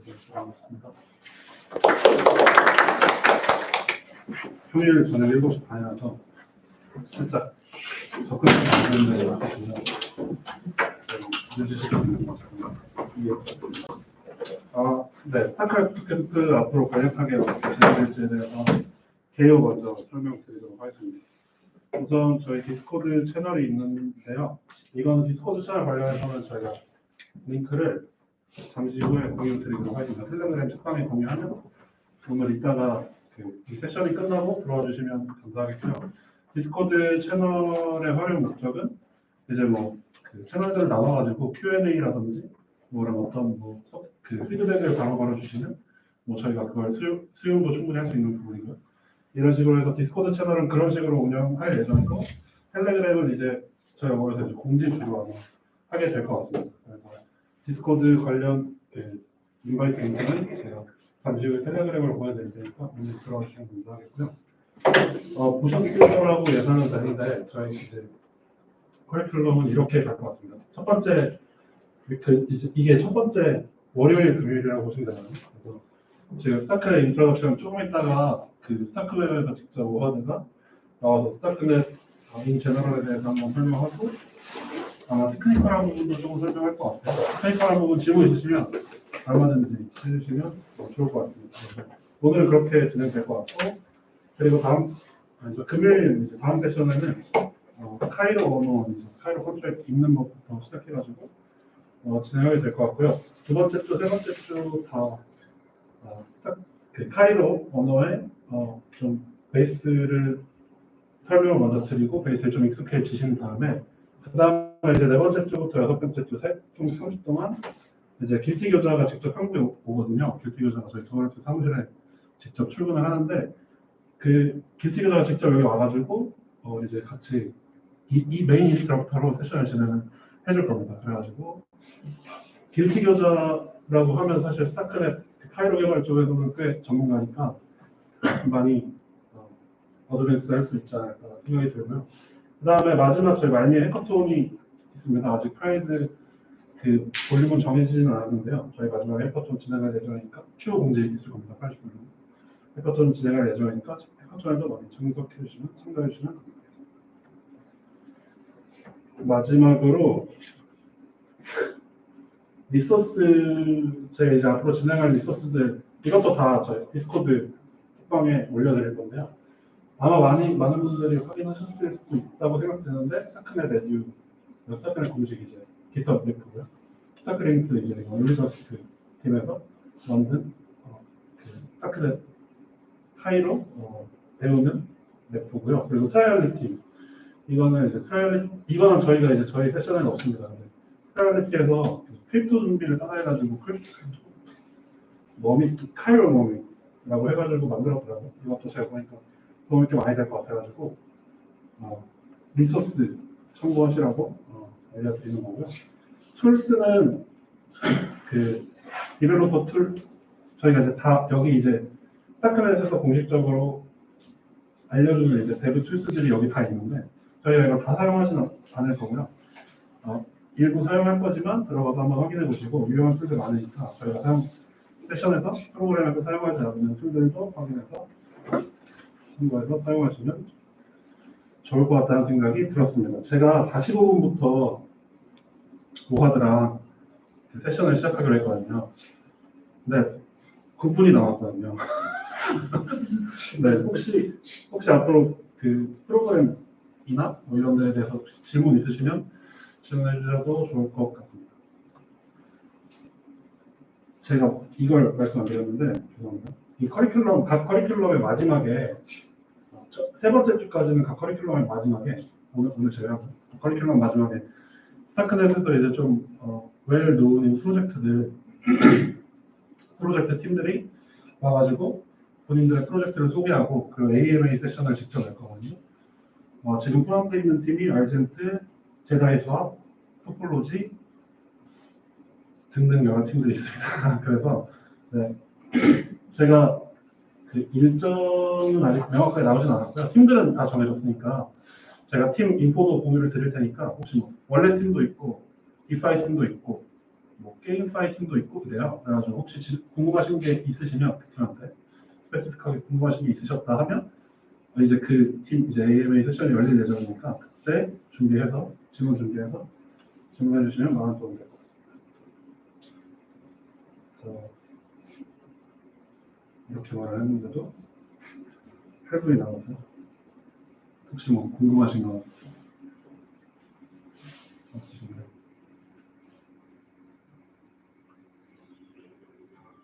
들어가겠습니다. 평일 저녁 7시 반이라서 살짝 접근이 안 되는 것 같아요. 네, 스타크래프트 캠프 앞으로 간략하게 진행될지에 대해서 개요 먼저 설명드리도록 하겠습니다. 우선 저희 디스코드 채널이 있는데요. 이건 디스코드 채널 관련해서는 저희가 링크를 잠시 후에 공유드리도록 하겠습니다. 텔레그램 책상에 공유하면 오늘 이따가 이 세션이 끝나고 들어와 주시면 감사하겠고요. 디스코드 채널의 활용 목적은 이제 그 채널들을 나눠가지고 Q&A라든지 이런 어떤 그 피드백을 바로바로 주시면 저희가 그걸 수용도 충분히 할 수 있는 부분이고요. 이런 식으로 해서 디스코드 채널은 그런 식으로 운영할 예정이고 텔레그램은 이제 저희가 이제 공지 주로 하게 될 것 같습니다. 그래서 디스코드 관련 인바이트 링크는 제가 잠시 후에 텔레그램으로 보내드릴 테니까 오늘 들어가 주시면 감사하겠고요. 보셨을 거라고 예상은 되는데 저희 이제 커리큘럼은 이렇게 갈 것 같습니다. 첫 번째 이게 첫 번째 월요일 금요일이라고 보시면 되나요? 그래서 지금 스타크넷 인트로덕션 조금 있다가 그 스타크넷에서 직접 오하드가 나와서 스타크넷 인 제너럴에 대해서 한번 설명하고 아마 테크니컬한 부분도 조금 설명할 것 같아요. 테크니컬한 부분 질문 있으시면 얼마든지 해주시면 좋을 것 같습니다. 그래서 오늘은 그렇게 진행될 것 같고 그리고 금요일 이제 다음 세션에는 카이로 언어 카이로 컨트랙트 읽는 것부터 시작해가지고 진행하게 될 것 같고요. 두 번째 주, 세 번째 주 다 그 카이로 언어의 좀 베이스를 설명을 먼저 드리고 베이스를 좀 익숙해지신 다음에 그 다음에 이제 네 번째 주부터 여섯 번째 주 총 30 동안 이제 길티 교자가 직접 한국에 오거든요. 길티 교자가 저희 도널트 사무실에 직접 출근을 하는데 그 길티 교자가 직접 여기 와가지고 이제 같이 이 메인 인스트럭터로 세션을 진행을 해줄 겁니다. 그래가지고 길티 교자라고 하면 사실 스타크넷 카이로 개발 쪽에서는 꽤 전문가니까 많이 어드밴스 할 수 있지 않을까 생각이 들고요. 그 다음에 마지막 저희 말미에 해커톤이 있습니다. 아직 프라이즈 그 볼륨은 정해지지는 않았는데요. 저희 마지막에 해커톤 진행할 예정이니까 추후 공지 있을 겁니다. 80분은 해커톤 진행할 예정이니까 해커톤에도 많이 참석해 주시면 참가해 주시면 감사하겠습니다. 마지막으로 리소스 제가 이제 앞으로 진행할 리소스들 이것도 다 저희 디스코드 톡방에 올려드릴 건데요. 아마 많은 분들이 확인하셨을 수도 있다고 생각되는데 스타크넷 에듀, 스타크넷 공식 이제 깃허브 래프고요. 스타크링스 이제 유니버시티 팀에서 만든 그 스타크넷 카이로 배우는 래프고요. 그리고 트라이얼리티 이거는 저희가 이제 저희 세션에는 없습니다. 트라이얼리티에서 크립토 준비를 따라해가지고 크립토 머미스 카이로 머미라고 해가지고 만들었더라고요. 이것도 제가 보니까 도움이 좀 많이 될 것 같아가지고 리소스 참고하시라고 알려드리는 거고요. 툴스는 그 디벨로퍼 툴 저희가 이제 다 여기 이제 스타크넷에서 공식적으로 알려주는 이제 데브 툴스들이 여기 다 있는데 저희가 이걸 다 사용하지는 않을 거고요. 일부 사용할 거지만 들어가서 한번 확인해 보시고 유용한 툴들 많으니까 저희가 세션에서 프로그램에서 사용하지 않는 툴들도 확인해서 참고해서 사용하시면 좋을 것 같다는 생각이 들었습니다. 제가 45분부터 모하드랑 세션을 시작하기로 했거든요. 근데 9분이 남았거든요. 네, 혹시 앞으로 그 프로그램이나 이런 데에 대해서 질문 있으시면 질문해 주셔도 좋을 것 같습니다. 제가 이걸 말씀 안 드렸는데 죄송합니다. 이 커리큘럼, 각 커리큘럼의 마지막에 세 번째 주까지는 각 커리큘럼의 마지막에 오늘 제가 커리큘럼 마지막에 스타크넷에서 이제 좀 웰 노운 프로젝트들 프로젝트 팀들이 와가지고 본인들의 프로젝트를 소개하고 그 AMA 세션을 직접 할 거거든요. 지금 포함되어 있는 팀이 알젠트, 제다이 수학, 토폴로지 등등 여러 팀들이 있습니다. 그래서 네, 제가 그 일정은 아직 명확하게 나오진 않았고요. 팀들은 다 정해졌으니까 제가 팀 인포도 공유를 드릴 테니까 혹시 원래 팀도 있고 디파이 팀도 있고 뭐 게임 파이팅도 있고 그래요. 그래가지고 혹시 궁금하신 게 있으시면 그팀한테 스페시픽하게 궁금하신 게 있으셨다 하면 이제 그 팀 이제 AMA 세션이 열릴 예정이니까 그때 준비해서 질문 준비해서 질문해 주시면 많은 도움이 될 것 같습니다. 이렇게 말을 했는데도 8분이 남아서 혹시 뭐 궁금하신 거 없으신가요?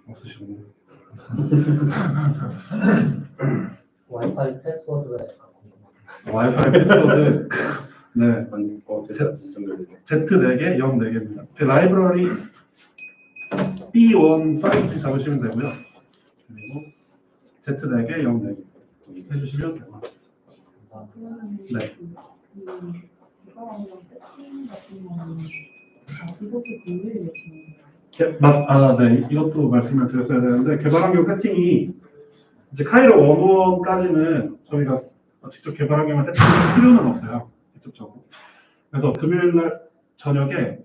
없으시군요. 와이파이 패스워드가 와이파이 패스워드 네 Z 4개, 0 4개입니다. 그 라이브러리 B1 파이트 잡으시면 되고요. 그리고 Z 4개, 0 4개 해주시면 될 것 같습니다. 네. 네. 이것도 말씀을 드렸어야 되는데 개발환경 세팅이 이제 카이로 1.1까지는 저희가 직접 개발환경을 세팅할 필요는 없어요. 직접적으로. 그래서 금요일날 저녁에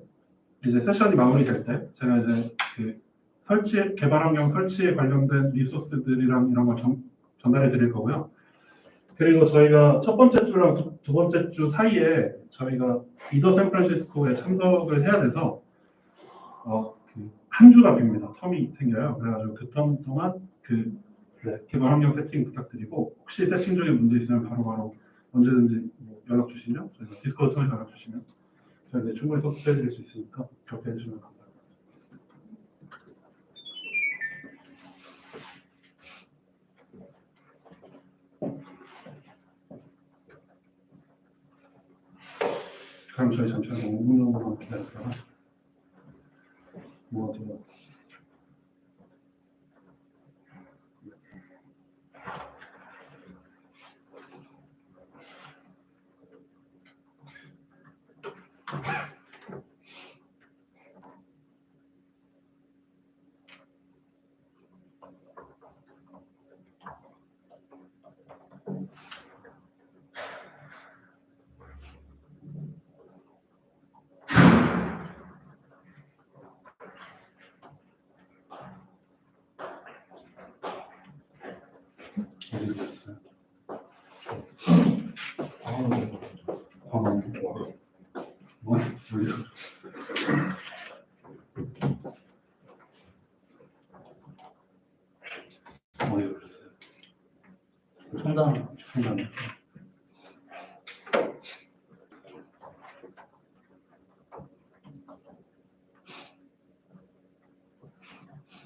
이제 세션이 마무리될 때 제가 이제 그 개발환경 설치에 관련된 리소스들이랑 이런 걸 전달해 드릴 거고요. 그리고 저희가 첫 번째 주랑 두 번째 주 사이에 저희가 이더 샌프란시스코에 참석을 해야 돼서 한 주가 빕니다. 텀이 생겨요. 그래가지고 그 텀 동안 개발 환경 세팅 부탁드리고 혹시 세팅 중에 문제 있으면 바로바로 언제든지 연락 주시면 저희가 디스코드 통해서 연락 주시면 저희가 충분히 서포트해 드릴 수 있으니까 그렇게 해주시면 감사하겠습니다. 그럼 저희 잠시만 5분 정도만 기다릴까요? 뭐 상담.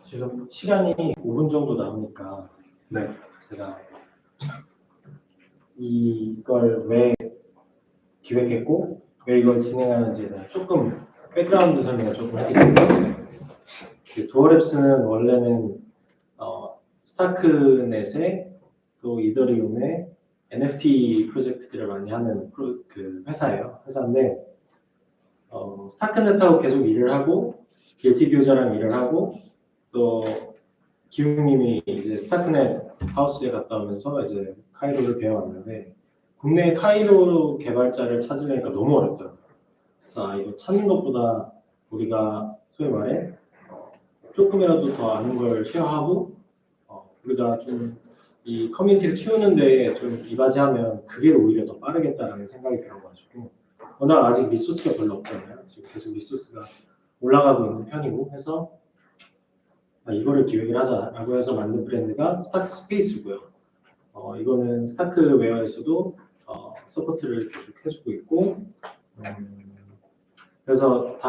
지금 시간이 5분 정도 남으니까 네. 제가 이걸 왜 기획했고 왜 이걸 진행하는지에 대한 조금 백그라운드 설명을 조금 해드릴게요. 도어랩스는 원래는 스타크넷의 또 이더리움의 NFT 프로젝트들을 많이 하는 회사인데 스타크넷하고 계속 일을 하고 길티 교자랑 일을 하고 또 기웅님이 이제 스타크넷 하우스에 갔다 오면서 이제 카이로를 배워왔는데 국내 카이로 개발자를 찾으려니까 너무 어렵더라고요. 그래서 이거 찾는 것보다 우리가 소위 말해 조금이라도 더 아는 걸 쉐어하고 우리가 좀 이 커뮤니티를 키우는데 좀 이바지하면 그게 오히려 더 빠르겠다라는 생각이 들어가지고 워낙 아직 리소스가 별로 없잖아요. 지금 계속 리소스가 올라가고 있는 편이고 해서 이거를 기획을 하자라고 해서 만든 브랜드가 스타크 스페이스고요. 이거는 스타크웨어에서도 서포트를 계속 해주고 있고 그래서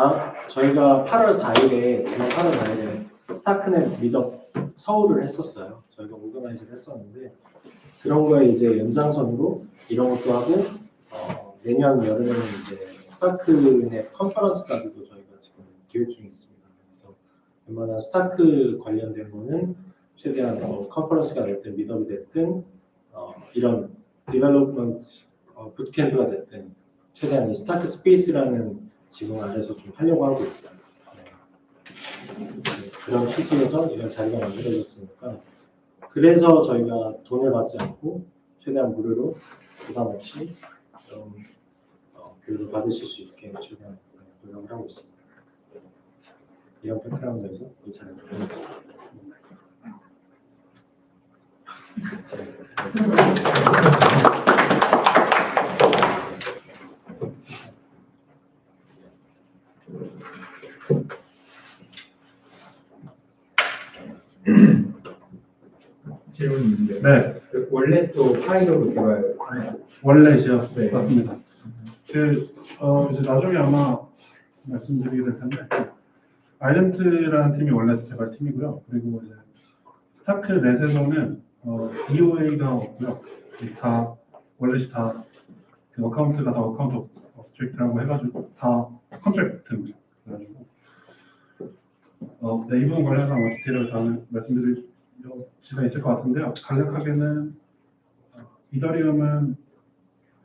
저희가 8월 4일에 지난 8월 4일에 스타크넷 미덕 서울을 했었어요. 저희가 오거나이즈를 했었는데 그런 거에 이제 연장선으로 이런 것도 하고 내년 여름에는 이제 스타크넷 컨퍼런스까지도 저희가 지금 기획 중에 있습니다. 그래서 웬만한 스타크 관련된 거는 최대한 컨퍼런스가 됐든 미덕이 됐든 이런 디벨롭먼트 부트캠프가 됐든 최대한 이 스타크 스페이스라는 지붕 아래서 좀 하려고 하고 있어요. 그런 취지에서 이런 자리가 만들어졌으니까 그래서 저희가 돈을 받지 않고 최대한 무료로 부담 없이 좀 교육을 받으실 수 있게 최대한 노력을 하고 있습니다. 이런 백그라운드에서 이 차를 보내겠습니다. 질문이 있는데 네, 원래 또 카이로로 개발하나요? 원래죠. 네. 맞습니다. 이제 나중에 아마 말씀드리게 될 텐데, 아이덴트라는 팀이 원래 개발팀이고요. 그리고 이제 스타크넷에서는 EOA가 없고요. 다 원래 다 그 어카운트가 다 어카운트 업스트릭트라고 해가지고 다 컨트랙트입니다. 그래가지고 네, 이 부분 관련해서 아마 디테일을 다 말씀드릴 여지가 있을 것 같은데요. 간략하게는 이더리움은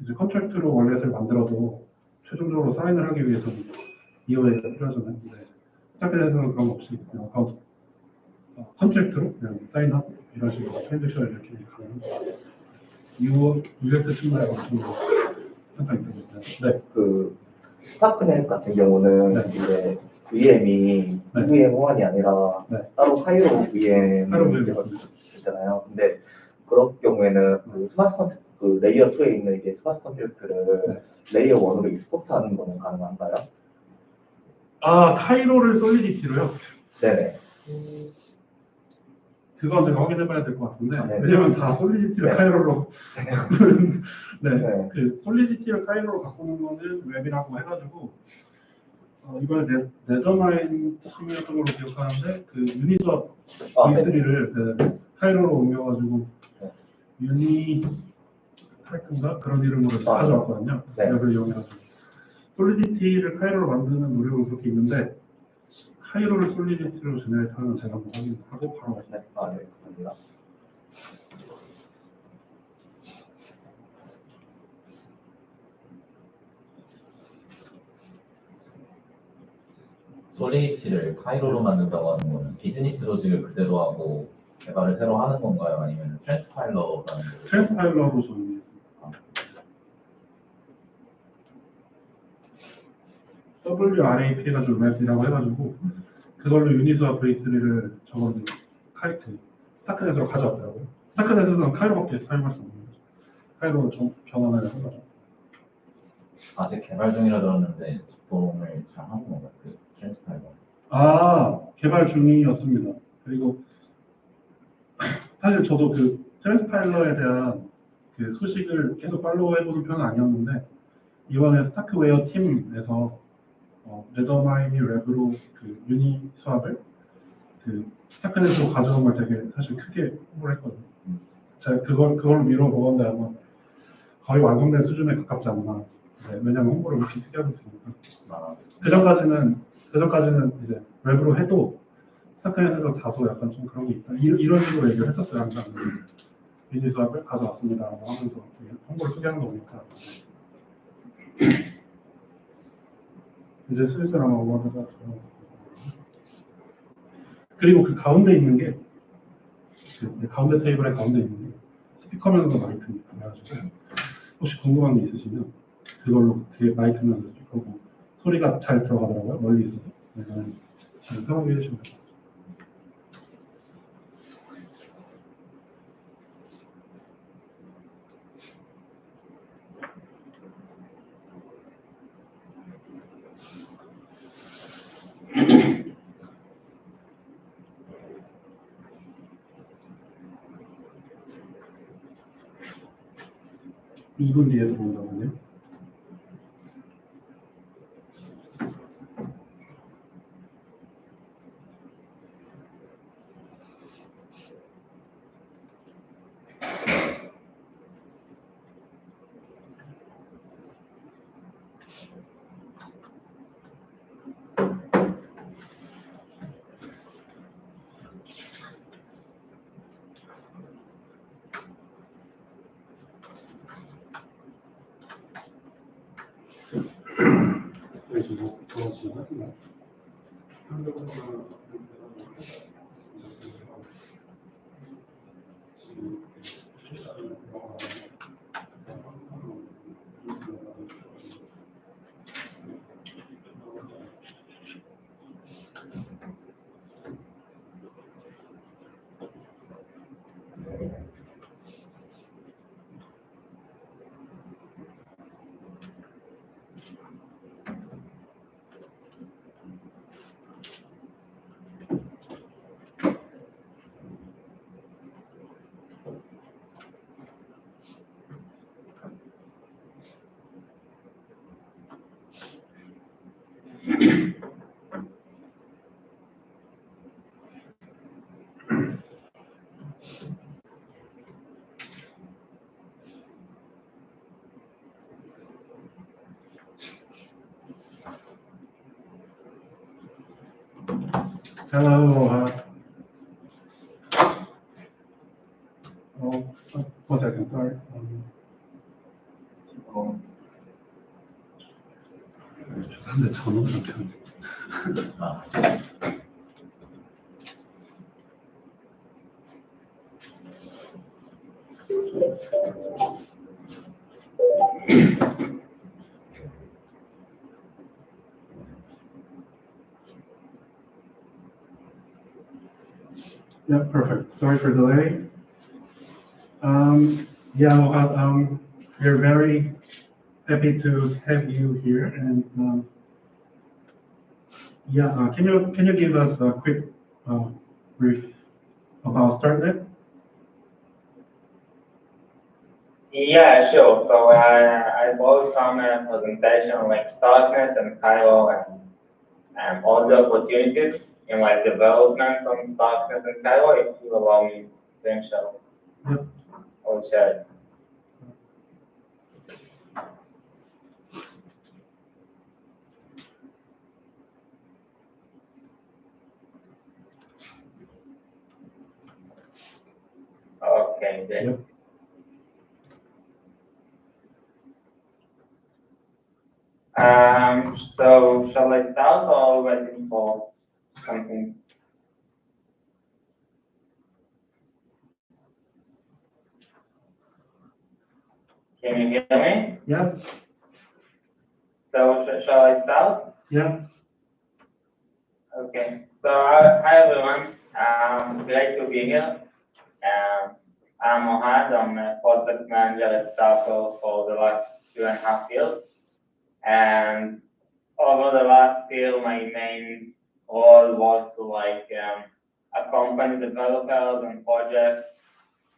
이제 컨트랙트로 월렛을 만들어도 최종적으로 사인을 하기 위해서는 EOA가 필요하잖아요. 근데 스타크넷에서는 그런 거 없이 그냥 어카운트 컨트랙트로 그냥 사인하고 이런 식으로 트랜잭션을 이렇게 가는 UX 측면에서 엄청 상당히 있습니다. 네. 그 스타크넷 같은 경우는 네. 이제 VM이 네. VM 호환이 아니라 네. 따로 카이로 VM 카이로 VM 맞습니다. 있잖아요. 근데 그럴 경우에는 그 스마트 컨트랙트, 그 레이어 2에 있는 이게 스마트 컨트랙트를 레이어 1으로 익스포트하는 거는 가능한가요? 카이로를 솔리디티로요? 네네. 그건 제가 확인해봐야 될 것 같은데 네. 왜냐면 다 솔리디티를 네. 카이로로 네, 네. 그 솔리디티를 카이로로 바꾸는 거는 웹이라고 해가지고 이번에 네더마인 팀이었던 걸로 기억하는데 그 유니스왑 V3를 그 카이로로 옮겨가지고 네. 유니스타크인가 그런 이름으로 네. 가져왔거든요. 네. 웹을 이용해가지고 솔리디티를 카이로로 만드는 노력은 그렇게 있는데 카이로를 솔리디티로 제네레이트하는 제가 한번 확인하고 바로 네. 네, 감사합니다. 솔리디티를 카이로로 만든다고 하는 거는 비즈니스 로직을 그대로 하고 개발을 새로 하는 건가요? 아니면 트랜스파일러라는 거예요? 트랜스파일러로 정리했습니다. WRAP가 좀 웹이라고 해가지고 그걸로 유니스와 V3를 저걸로 스타크넷으로 가져왔더라고요. 스타크넷에서는 카이로밖에 사용할 수 없는 거죠. 카이로로 좀 변환을 한 거죠. 아직 개발 중이라 들었는데 작동을 잘 하는 건가요? 그 트랜스파일러. 개발 중이었습니다. 그리고 사실 저도 그 트랜스파일러에 대한 그 소식을 계속 팔로우 해보는 편은 아니었는데 이번에 스타크웨어 팀에서 네더마인이 랩으로 그 유니 수합을 그 스타크넷으로 가져온 걸 되게 사실 크게 홍보를 했거든요. 제가 그걸로 밀어보건데 아마 거의 완성된 수준에 가깝지 않나. 네, 왜냐면 홍보를 그렇게 크게 하고 있으니까. 그 전까지는 이제 웹으로 해도 스타크넷에서 다소 약간 좀 그런 게 있다. 이런 식으로 얘기를 했었어요. 항상 유니 수합을 가져왔습니다라고 하면서 홍보를 크게 하는 거 보니까. 이제 슬슬 아마 오마드가 그리고 그 가운데 있는 게 그 가운데 테이블의 가운데 있는 게 스피커면서 마이크입니다. 그래가지고 혹시 궁금한 게 있으시면 그걸로 그 마이크면서 스피커고 소리가 잘 들어가더라고요. 멀리 있어도. 그래서 잘 사용해 주시면 될 것 같습니다. 이 2분 뒤에 들어온다고 하네요. Hello. Oh, 1 second, sorry. 죄송한데 전원 상태는. 아, Yeah, perfect. Sorry for delay. Yeah, we're very happy to have you here, and yeah, can you give us a quick brief about StartNet? Yeah, sure. So I brought some presentation like StartNet and Cairo and all the opportunities in like development on StartNet and Cairo. If you allow me screen share, Yep. I'll share it. Okay, great. Yep. So shall I start or waiting for something? Can you hear me? Yeah, So shall I start? yeah. Okay. So hi everyone. Great to be here. I'm Mohad. I'm a project manager at Starco for the last 2.5 years. And over the last year, my main role was to accompany developers and projects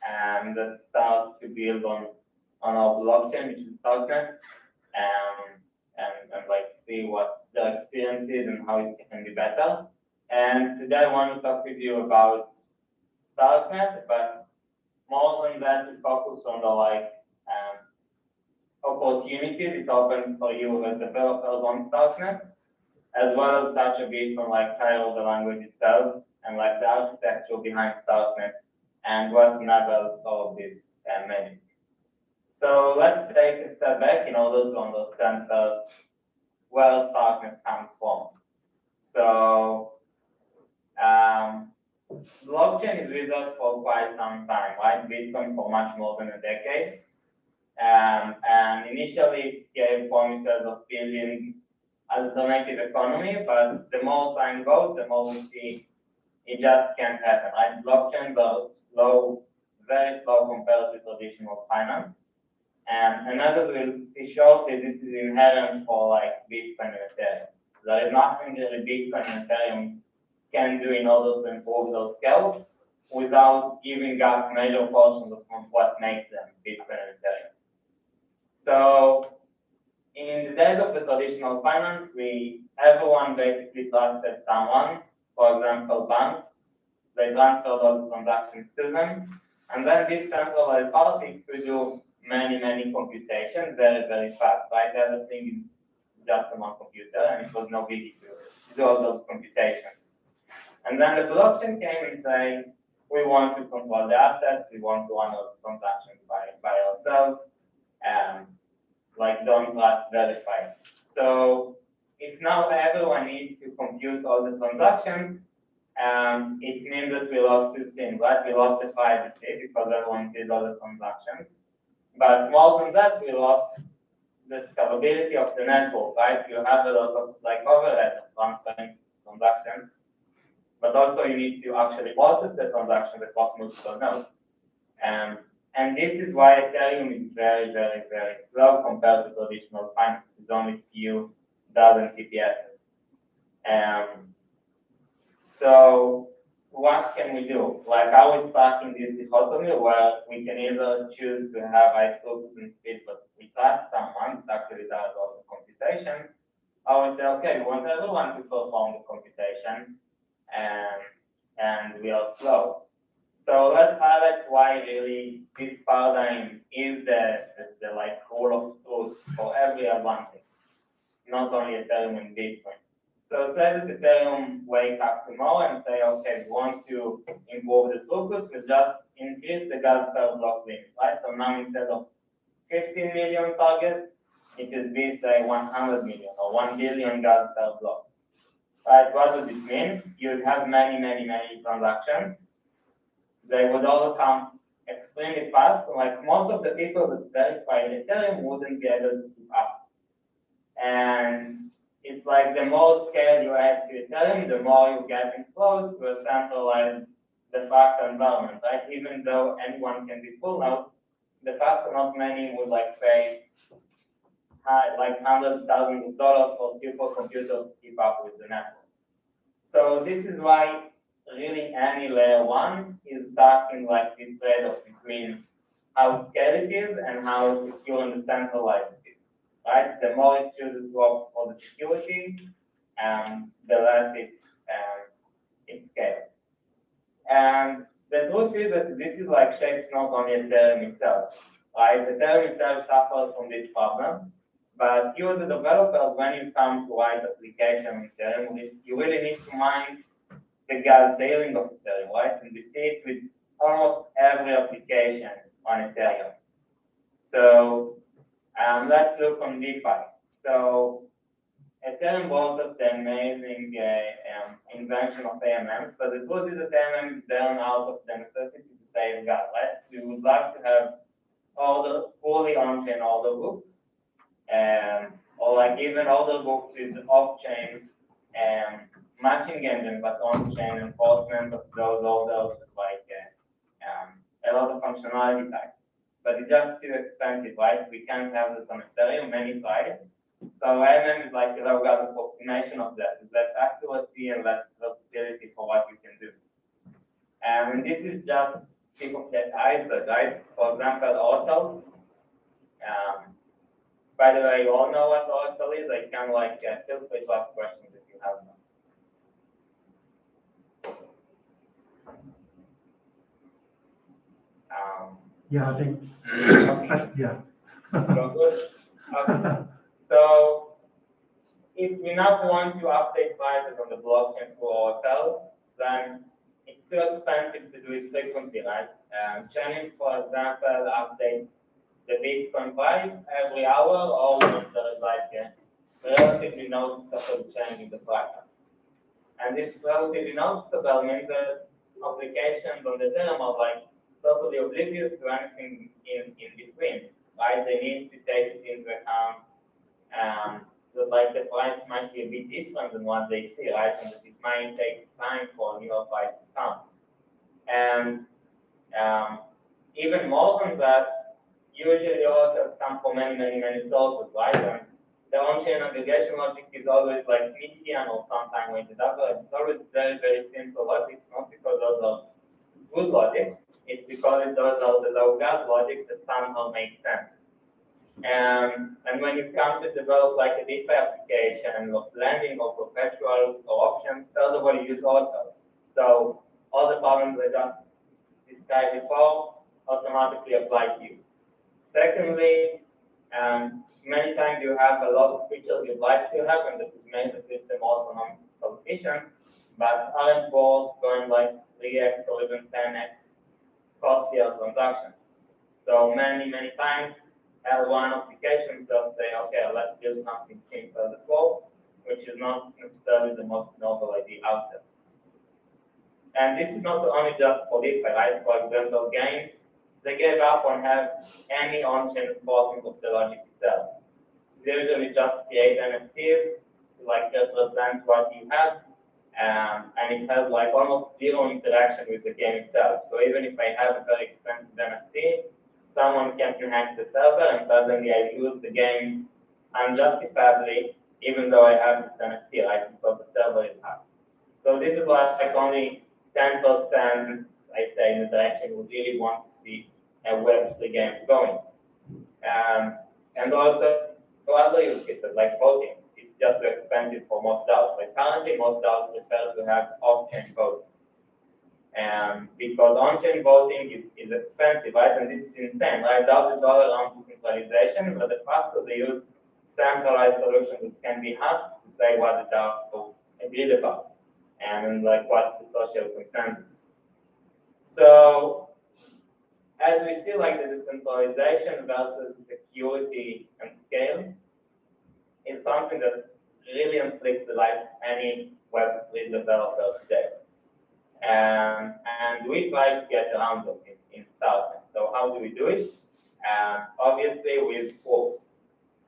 that start to build on our blockchain, which is Starknet, and like see what the experience is and how it can be better. And today I want to talk with you about Starknet, but more than that, to focus on the opportunities it opens for you as developers on Starknet, as well as touch a bit on like Cairo, the language itself, and like the architecture behind Starknet, and what enables all of this magic. So let's take a step back in order to understand first where Starknet comes from. So blockchain is with us for quite some time, right? Bitcoin for much more than a decade. And initially it gave promises of building a donated economy, but the more time goes, the more we see it just can't happen, right? Blockchains are slow, very slow compared to traditional finance. And as we'll see shortly, this is inherent for like Bitcoin and Ethereum. There is nothing really Bitcoin and Ethereum can do in order to improve those skills without giving up major portions of what makes them Bitcoin and Ethereum. So in the days of the traditional finance, everyone basically trusted someone, for example, banks. They transferred all the transactions to them, and then this centralized party could do many computations very fast, right? Everything is just on one computer, and it was no biggie to do all those computations. And then the blockchain came and said, we want to control the assets, we want to run all the transactions by ourselves, and like don't trust verify. So if now everyone needs to compute all the transactions, it means that we lost two things, right? We lost the privacy because everyone sees all the transactions. But more than that, we lost the scalability of the network, right? You have a lot of like overhead of transferring transactions, but also you need to actually process the transactions across multiple nodes. And this is why Ethereum is very slow compared to traditional finance. It's only few dozen TPSs. So what can we do? Like I was stuck in this dichotomy where we can either choose to have high throughput and speed, but we trust someone that actually does all the computation. I would say, okay, we want everyone to perform the computation, and we are slow. So let's highlight why really this paradigm is the like rule of truth for every advantage, not only Ethereum and Bitcoin. So say that Ethereum wake up tomorrow and say, okay, we want to improve the throughput, we just increase the gas per block limit, right? So now instead of 15 million targets, it would be say 100 million or 1 billion gas per block. Right? What does it mean? You would have many transactions. They would all come extremely fast. Like most of the people that verify Ethereum wouldn't be able to keep up. And it's like the more scale you add to Ethereum, the more you get exposed to a centralized de facto environment, right? Even though anyone can be full node, de facto not many would like pay like hundreds of thousands of dollars for supercomputers to keep up with the network. So this is why really any layer one is stuck in like this trade-off between how scale it is and how secure and decentralized it is, right? The more it chooses to opt for the security, the less it scales. And the truth is that this is like shapes not only Ethereum itself, right? Ethereum itself suffers from this problem, but you as a developer, when you come to write application on Ethereum, you really need to mind the gas sailing of Ethereum, right? And we see it with almost every application on Ethereum. So let's look on DeFi. So Ethereum brought us the amazing invention of AMMs, but the truth is that AMMs burn out of the necessity to save gas, right? We would like to have fully on-chain order books, or like even order books with off-chain matching engine, but on-chain enforcement of those orders with like a lot of functionality types. But it's just too expensive, right? We can't have this on Ethereum, many tried. So AMM is like a low-gas approximation of that. It's less accuracy and less versatility for what you can do. And this is just tip of the iceberg, right? For example, oracles. By the way, you all know what oracle is. I can like feel free to ask questions if you have them. Yeah, I think. Yeah. So good. Okay. So if we now want to update prices on the blockchain through Oracle, then it's too expensive to do it frequently, right? Chainlink, for example, updates the Bitcoin price every hour, or when there is like a relatively noticeable change in the price. And this relatively noticeable means that applications on the Ethereum are like totally oblivious to anything in between, right? They need to take it into account that like the price might be a bit different than what they see, right? And that it might take time for a newer price to come. And even more than that, usually oracles come from many sources, right? And the on-chain aggregation logic is always like median or sometime weighted average. It's always very simple logic, not because those are good logics, it's because those are the low-gas logics that somehow make sense. And when you come to develop like a DeFi application of lending or perpetuals or options, first of all, you use oracles. So all the problems I just described before automatically apply to you. Secondly, many times you have a lot of features you'd like to have and that would make the system autonomous efficient, but aren't worth going like 3x or even 10x costlier transactions. So many times L1 applications just say, okay, let's build something simple that works, which is not necessarily the most novel idea out there. And this is not only just for DeFi, right? For example, games, they gave up on have any on-chain enforcement of the logic itself. They usually just create NFTs to like represent what you have, and it has like almost zero interaction with the game itself. So even if I have a very expensive NFT, someone can hack the server and suddenly I use the games unjustifiably, even though I have this NFT, right? Because the server is hacked. So this is like only 10%, I say, in the direction we really want to see Web3 games going. And also other use cases like voting. It's just too expensive for most DAOs. Like currently, most DAOs prefer to have off-chain voting. Because on-chain voting is expensive, right? And this is insane, right? DAOs is all around decentralization, but the fact that they use centralized solutions that can be hacked to say what the DAO agreed upon, and like what's the social consensus. So as we see, like the decentralization versus security and scale is something that really inflicts the life of any Web3 developer today. And we try to get around it in Starknet. So how do we do it? Obviously with forks.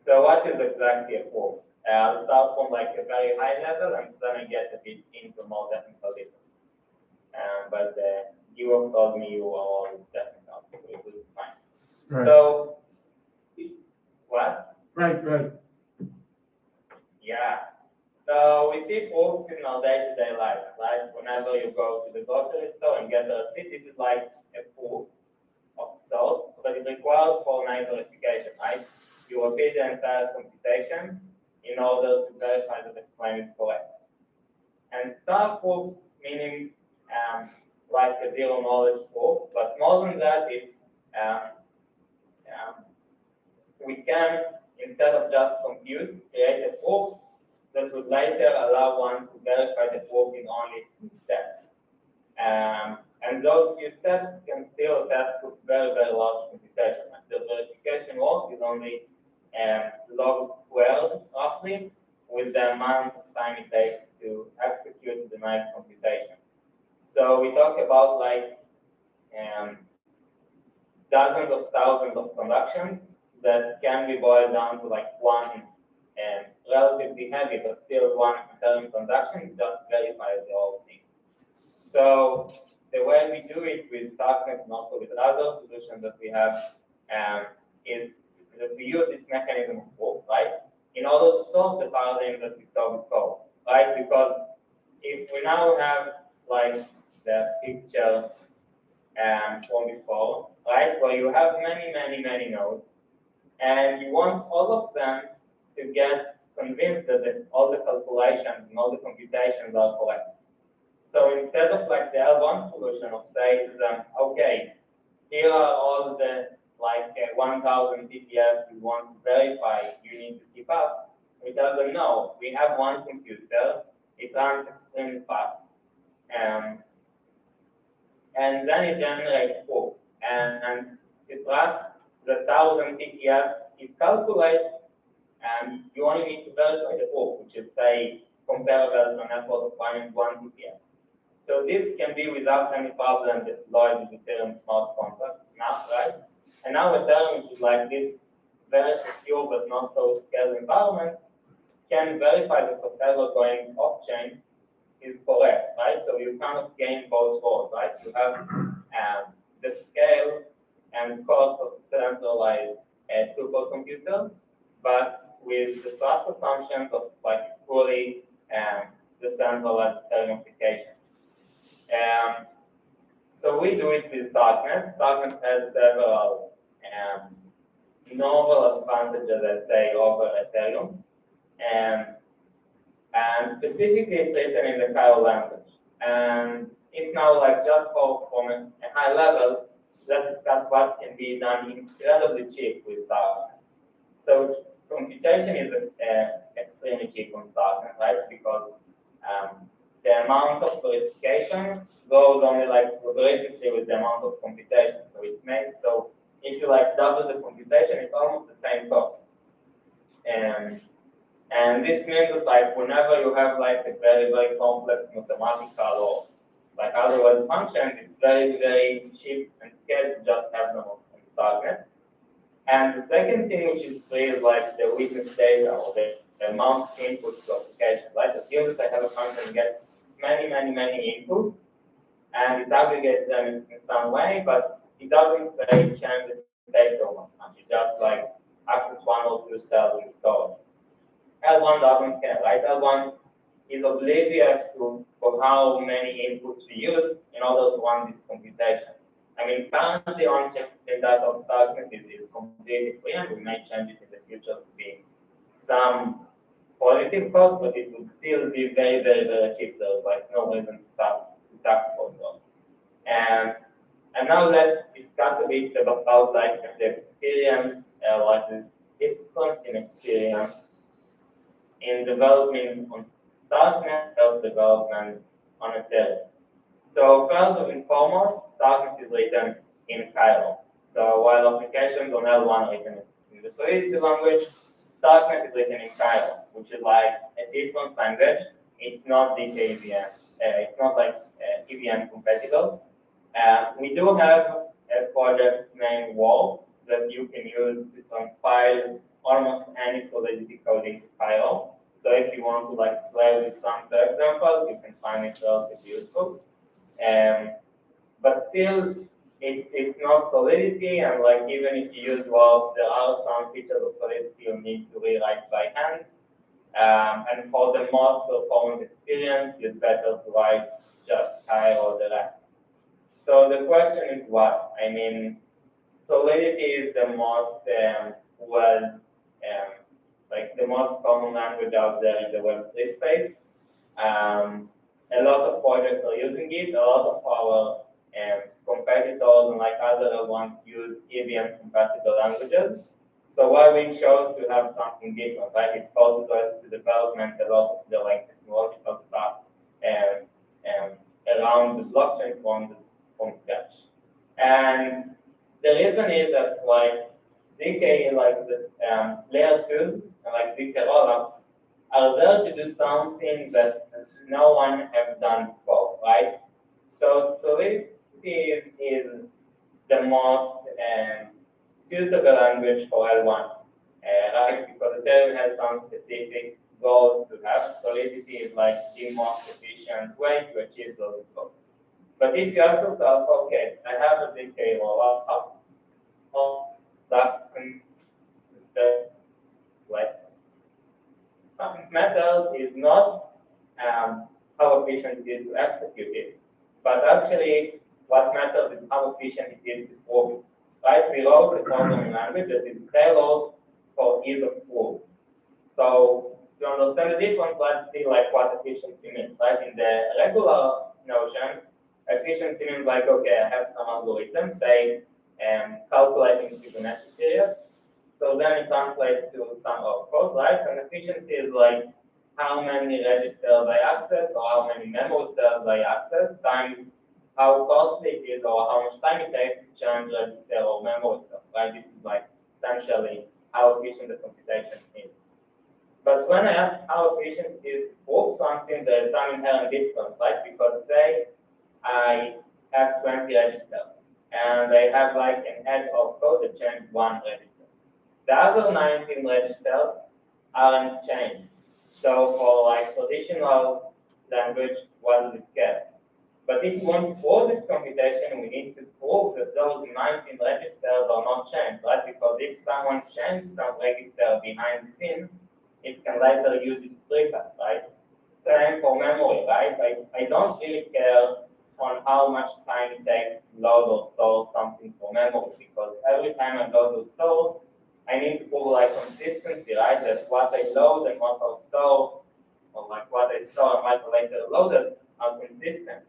So what is exactly a fork? I'll start from like a very high level and then I get a bit into more technical details. But you have told me you are all technical, so it will be fine. Right. So, what? Right. Yeah. So we see forks in our day-to-day life, right? Whenever you go to the grocery store and get a receipt, this is like a fork of salt, but it requires four-night verification, right? You repeat the entire computation in order to verify that the claim is correct. And star forks, meaning like a zero-knowledge fork, but more than that, it's we can, instead of just compute, create a fork that would later allow one to verify the fork in only 2 steps. And those few steps can still attest to very, very large computation. The verification work is only log squared, roughly, with the amount of time it takes to execute the nice computation. So we talk about like dozens of thousands of transactions that can be boiled down to like one relatively heavy, but still one Ethereum transaction just verifies the whole thing. So the way we do it with Starknet and also with other solutions that we have is that we use this mechanism of forks, right? In order to solve the paradigm that we saw before, right? Because if we now have like the picture from before, right? Where you have many nodes, and you want all of them to get convinced that all the calculations and all the computations are correct. So instead of like the L1 solution of saying to them, okay, here are all the like 1,000 TPS we want to verify, you need to keep up. We tell them, no, we have one computer, it runs extremely fast. And then it generates fork. And to track the 1,000 TPS it calculates, and you only need to verify the fork, which is say comparable to an effort of running 1 TPS. So this can be without any problem deployed with Ethereum smart contract now, right? And now Ethereum, which is like this very secure but not so scaled environment, can verify that whatever going off-chain is correct, right? So you kind of gain both worlds, right? You have the scale and cost of centralized supercomputer, but with the trust assumptions of like fully decentralized Ethereum application. So we do it with Starknet. Starknet has several novel advantages, I'd say, over Ethereum. And specifically, it's written in the Cairo language. And if now, like just from a high level, let's discuss what can be done incredibly cheap with Starknet. So computation is extremely cheap on Starknet, right? Because the amount of verification goes only like logarithmically with the amount of computation. So it makes, so if you like double the computation, it's almost the same cost. And this means that like whenever you have like a very, very complex mathematical or like otherwise functions, it's very, very cheap and scaled to just have them on Starknet. And the second thing which is free is like the witness data or the amount of inputs to application. Right? Assume that I have a function that gets many inputs and it aggregates them in some way, but it doesn't say change the state so much. It just like access 1 or 2 cells in storage. L1 doesn't care, right? L1 is oblivious to for how many inputs we use in order to run this computation. I mean, currently on-chain data of Starknet is completely free, and we may change it in the future to be some positive cost, but it would still be very, very, very cheap. So, like, no reason to tax for those. And now let's discuss a bit about like the experience, what is different in experience in developing Starknet self-development on Ethereum. So first and foremost, Starknet is written in Cairo. So while applications on L1 are written in the Solidity language, Starknet is written in Cairo, which is like a different language. It's not DKEVM. It's not like EVM compatible. We do have a project named Wall that you can use to transpile almost any Solidity code into Cairo. So if you want to like play with some examples, you can find it relatively useful. But still, it's not Solidity, and like even if you use Wall, there are some features of Solidity you need to rewrite by hand. And for the most performance experience, it's better to write just Cairo or the rest. So the question is what? I mean, Solidity is the most like the most common language out there in the Web3 space. A lot of projects are using it. A lot of our competitors and like other ones use EVM compatible languages. So why we chose to have something different, right? It forces us to development a lot of the like technological stuff around the blockchain from scratch. And the reason is that like ZK, like the layer 2 and like ZK rollups are there to do something that no one have done before, right? So Solidity is the most suitable language for L1, right? Because Ethereum has some specific goals to have. Solidity is like the most efficient way to achieve those goals. But if you ask yourself, okay, I have a ZK rollup, that like what matters is not how efficient it is to execute it, but actually what matters is how efficient it is to prove it. Right? We wrote a programming language that is tailored for ease of proof. So to understand the difference, let's see like what efficiency means. Right? In the regular notion, efficiency means like, okay, I have some algorithm, say, calculating Fibonacci series. So then it translates to some output, right? And efficiency is like how many registers I access or how many memory cells I access times how costly it is or how much time it takes to change register or memory cell, right? This is like essentially how efficient the computation is. But when I ask how efficient it is to prove something, there is some inherent difference, right? Because say I have 20 registers and I have like an edge of code that changes one register. The other 19 registers aren't changed. So for like traditional language, what does it get? But if you want to prove this computation, we need to prove that those 19 registers are not changed, right? Because if someone changed some register behind the scene, it can later use it to trick us, right? Same for memory, right? I don't really care on how much time it takes to load or store something for memory, because every time I go to store, I need to prove like consistency, right? That what I load and what I store, or like what I store and what I later loaded are consistent.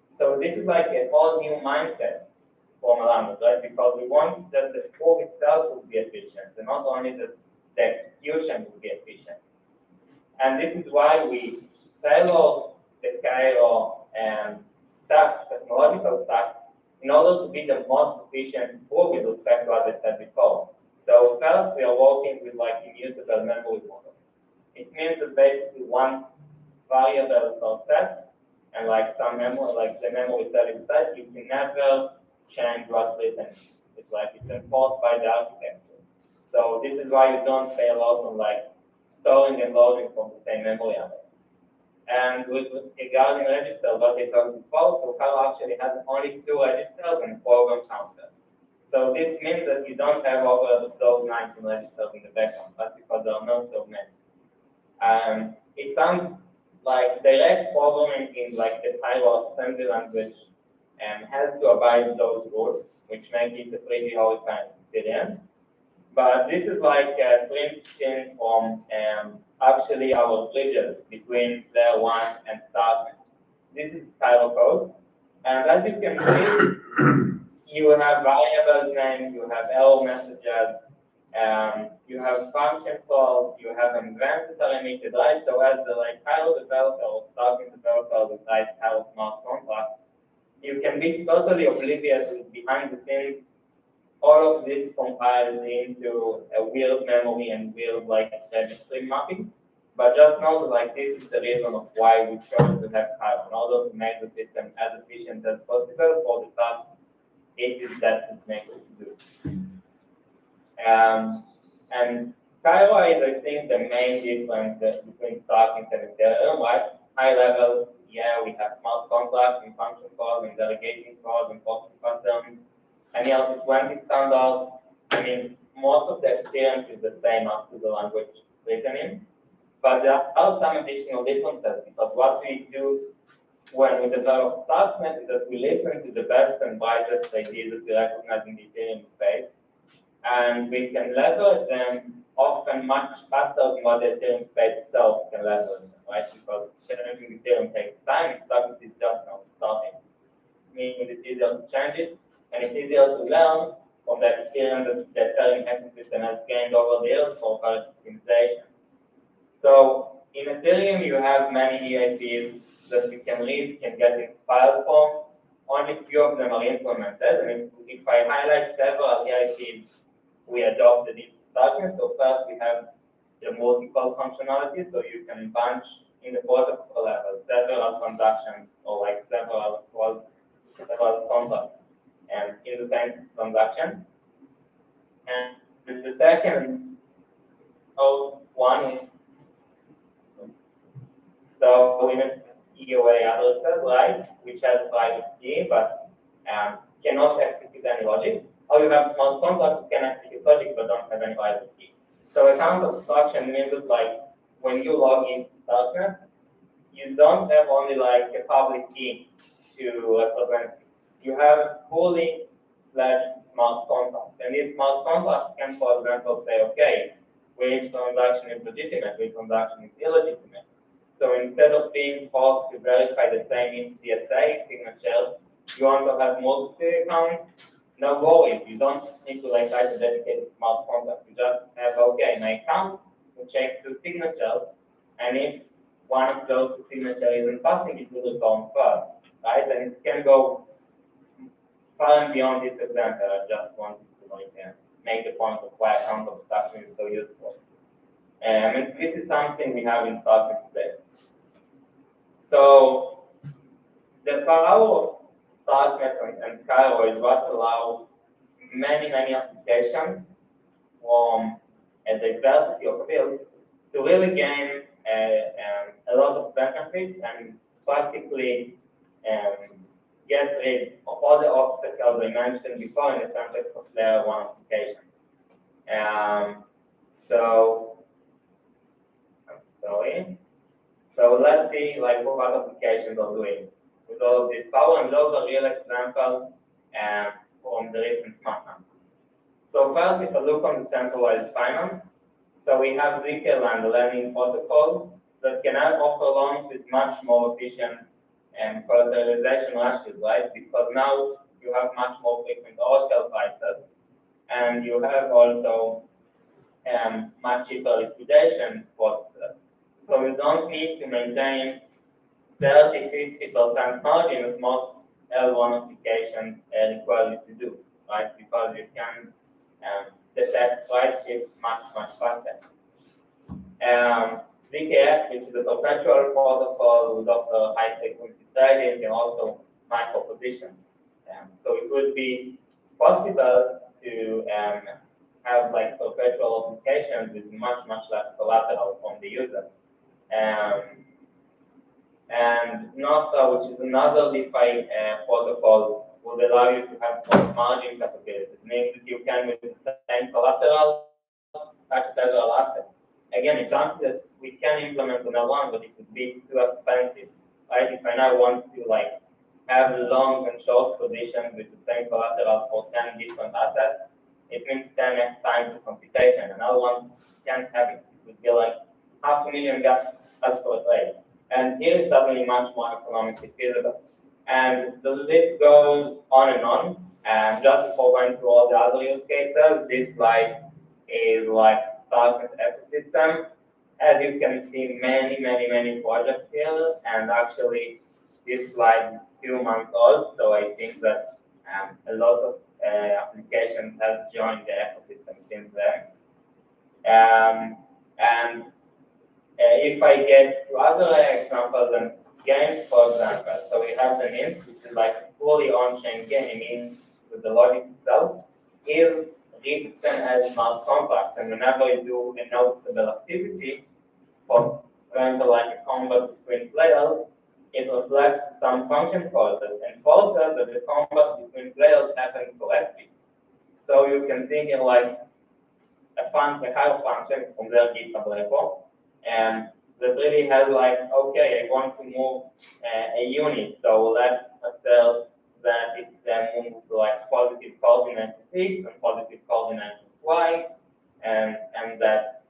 So this is like a whole new mindset for language, right? Because we want that the proof itself will be efficient, and not only that the execution will be efficient. And this is why we tailor the Cairo stack, technological stack, in order to be the most efficient proof with respect to what I said before. So first, we are working with like immutable memory model. It means that basically once variables are set, and like some memory, like the memory set is set, you can never change what's written. It's like it's enforced by the architecture. So this is why you don't pay a lot on like storing and loading from the same memory address. And with regarding register, what I talked before, so Cairo actually has only 2 registers and program counter. So this means that you don't have over those 19 registers in the background, but because there are not so many. It sounds like direct programming in like the Cairo assembly language has to abide those rules, which make it a pretty horrifying experience. But this is like a print screen from actually our bridges between layer 1 and Starknet. This is Cairo code. And as you can see, you have variables names, you have error messages, You have function calls, you have events that are emitted, right? So as the Cairo developer or starting developer with Cairo smart contracts, you can be totally oblivious with behind the scenes. All of this compiles into a weird memory and weird registry mapping. But just know that this is the reason of why we chose to have Cairo in order to make the system as efficient as possible for the tasks it is that it makes it to do. And Cairo is, I think, the main difference between Starknet and Ethereum, right? High level, yeah, we have smart contracts and function calls and delegating calls and proxy patterns and ERC20 standards. I mean, most of the experience is the same up to the language it's written in, but there are some additional differences because what we do when we develop Starknet is that we listen to the best and brightest ideas that we recognize in the Ethereum space, and we can leverage them often much faster than what the Ethereum space itself can leverage them, right? Because changing Ethereum takes time, and Starknet is just now starting, meaning it's easier to change it, and it's easier to learn from the experience that the Ethereum ecosystem has gained over the years for various optimizations. So in Ethereum, you have many EIPs that you can read, can get inspired from. Only few of them are implemented, and if I highlight several EIPs we adopted into Starknet, so first we have the multi-call functionality, so you can bunch in the protocol level several transactions or several calls, several contracts, and in the same transaction. And the second one is so in an EOA addresses, right, which has private key but cannot execute any logic. Or you have smart contracts that can execute logic but don't have any private key. So account abstraction means that when you log into Starknet, you don't have only a public key to represent. You have fully fledged smart contracts. And these smart contracts can, for example, say, okay, which transaction is legitimate, which transaction is illegitimate. So instead of being forced to verify the same CSA signature, you want to have multiple accounts. No worries, you don't need to write a dedicated smart contract. You just have, okay, my account will check two signatures, and if one of those two signatures isn't passing, it will return first, right? And it can go far and beyond this example. I just wanted to make the point of why account abstraction is so useful. And this is something we have in Starknet today. So the power of Starknet and Cairo is what allows many applications from a diversity of fields to really gain a lot of benefits and practically get rid of all the obstacles I mentioned before in the context of layer 1 applications. So let's see what applications are doing with all of this power, and those are real examples from the recent months. So first, if I look on the centralized finance, so we have ZK the lending protocol that can offer loans with much more efficient collateralization ratios, right? Because now you have much more frequent oracle prices, and you have also much cheaper liquidation processes. So you don't need to maintain 30–50% margin as most L1 applications require you to do, right? Because you can detect price shifts much faster. ZKX, which is a perpetual protocol with high frequency trading and also micro positions. So it would be possible to have perpetual applications with much less collateral from the user. And Nostra, which is another DeFi protocol, would allow you to have post-margin capabilities. It means that you can, with the same collateral, touch several assets. Again, it's something that we can implement on L1, but it would be too expensive, right? If I now want to have long and short positions with the same collateral for 10 different assets, it means 10x time to computation, and L1 can't have it. It would be $500,000 gas as per trade. And here it's suddenly much more economically feasible. And the list goes on and on. And just before going through all the other use cases, this slide is like startup ecosystem. As you can see, many projects here, and actually this slide is 2 months old, so I think that a lot of applications have joined the ecosystem since then. And if I get to other examples and games, for example, so we have the Mint, which is like a fully on-chain game, means that the logic itself is written as smart contract, and whenever you do a noticeable activity, for example, like a combat between players, it reflects some function call that enforces that the combat between players happens correctly. So you can think in like a higher function from their GitHub repo, and that really has like, okay, I want to move a unit, so let's assert that it's moved to like positive coordinates of x and positive coordinates of y, and that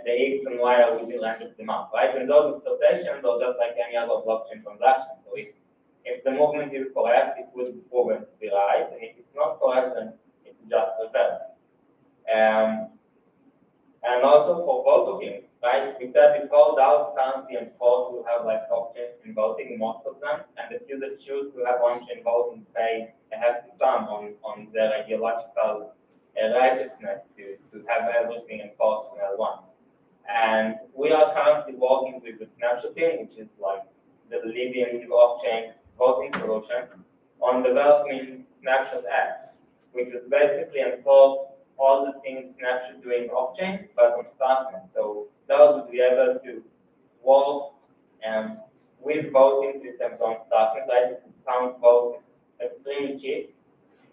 the x and y are within range of the map, right? And those assertions are just like any other blockchain transaction. So if the movement is correct, it will be proven to be right, and if it's not correct, then it's just reversed. And also for voting, right? We said before DAOs currently enforced to have like opt-in in voting, most of them, and if users choose to have on-chain voting, pay a hefty sum on their ideological righteousness to have everything enforced in L1. And we are currently working with the snapshot team, which is like the leading off-chain voting solution, on developing Snapshot X, which is basically enforce all the things Snapshot doing off-chain, but on Starknet. So those would be able to work with voting systems on Starknet, right? Count votes extremely cheap,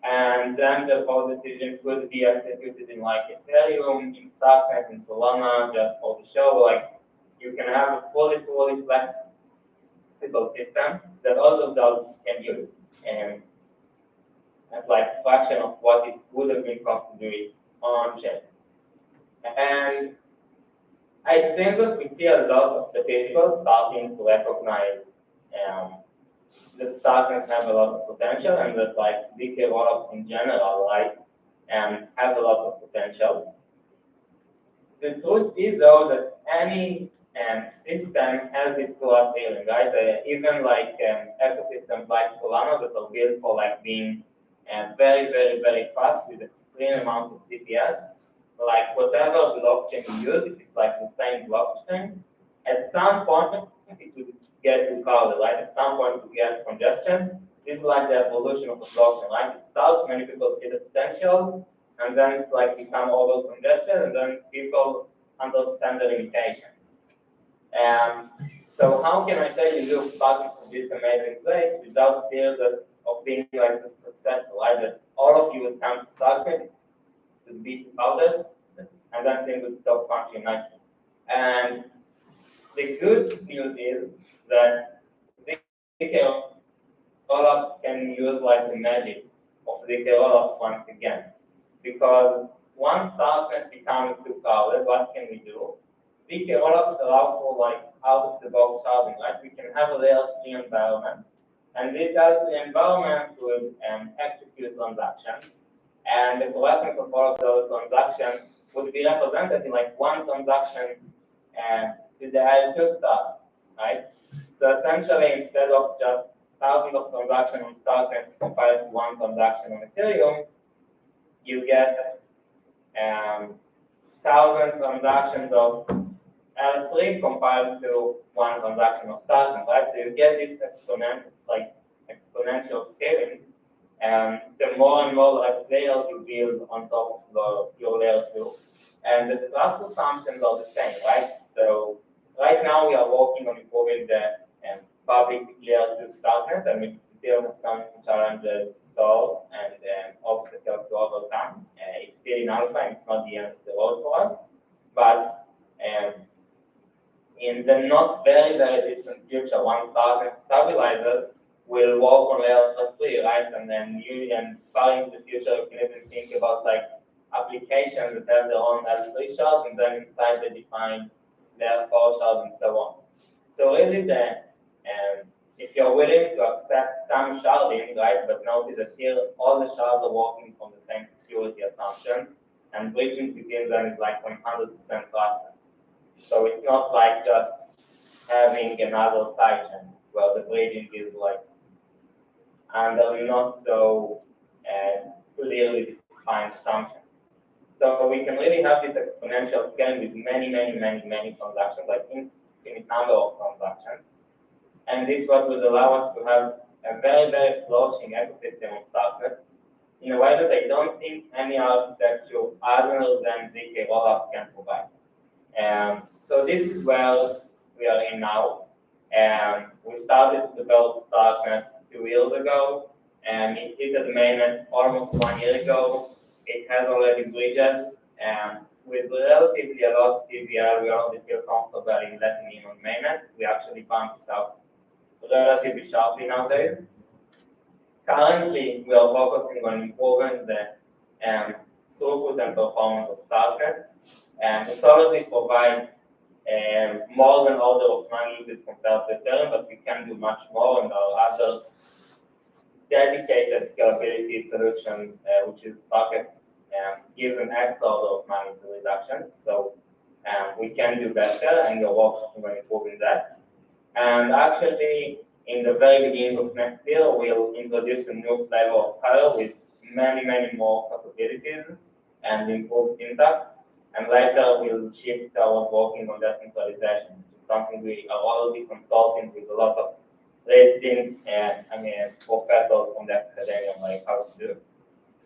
and then the vote decision could be executed in like Ethereum, in Starknet, in Solana, just for the show. Like you can have a fully flexible system that all of those can use, and at like a fraction of what it would have been cost to do it on chain. And I think that we see a lot of the people starting to recognize that Starknet have a lot of potential, and that like ZK rollups in general, right, have a lot of potential. The truth is though that any system has this glass ceiling, right? Even like ecosystems like Solana that are built for like being very fast with extreme amount of DPS, like whatever blockchain you use, if it's like the same blockchain, at some point it will get too crowded, right? At some point it will get congestion. This is like the evolution of the blockchain, right? It starts, many people see the potential, and then it's like become over congestion, and then people understand the limitations. So how can I tell you look starting from this amazing place without fear that of being like successful, right? That all of you would come to Starknet to be crowded, and then things would stop functioning nicely. And the good news is that ZK rollups can use like the magic of ZK rollups once again. Because once Starknet becomes too crowded, what can we do? ZK rollups allow for like out-of-the-box sharding, right? We can have a layer 3 environment, and this L3 environment would execute transactions, and the correctness of all of those transactions would be represented in like one transaction to the L2 star, right? So essentially, instead of just thousands of transactions on Starknet compiled to one transaction on Ethereum, you get 1,000 transactions of L3 compiled to one transaction of Starknet, right? So you get this exponential scaling, and the more and more like layers you build on top of your layer 2, and the trust assumptions are the same, right? So right now we are working on improving the public layer 2 Starknet, and we still have some challenges to solve and obstacles to overcome. It's still in alpha, and it's not the end of the road for us, but in the not very distant future, once Starknet stabilizes, we'll work on layer 3, right? And then far into the future, you can even think about like applications that have their own L3 shards, and then inside they define layer 4 shards and so on. So really, if you're willing to accept some sharding, right? But notice that here all the shards are working from the same security assumption, and bridging between them is like 100% trusted. So it's not like just having another sidechain where the bridging is like under not so clearly defined assumption. So we can really have this exponential scaling with many transactions, like infinite number of transactions. And this what would allow us to have a very flourishing ecosystem of startups in a way that I don't think any architecture other than ZK rollup can provide. So this is where we are in now. We started to develop Starknet 2 years ago, and it hit the mainnet almost 1 year ago. It has already bridges, and with relatively a lot of TVL, we already feel comfortable in letting in on mainnet. We actually bumped it up relatively sharply nowadays. Currently, we are focusing on improving the throughput and performance of Starknet. It already provides more than order of magnitude compared to Ethereum, but we can do much more, and our other dedicated scalability solution, which is Buckets, gives an extra order of magnitude reduction. So we can do better, and we're working on improving that. And actually, in the very beginning of next year, we'll introduce a new flavor of Cairo with many more capabilities and improved syntax. And later, we'll shift our working on decentralization, which is something we are already consulting with a lot of leading professors from the academia, like how to do.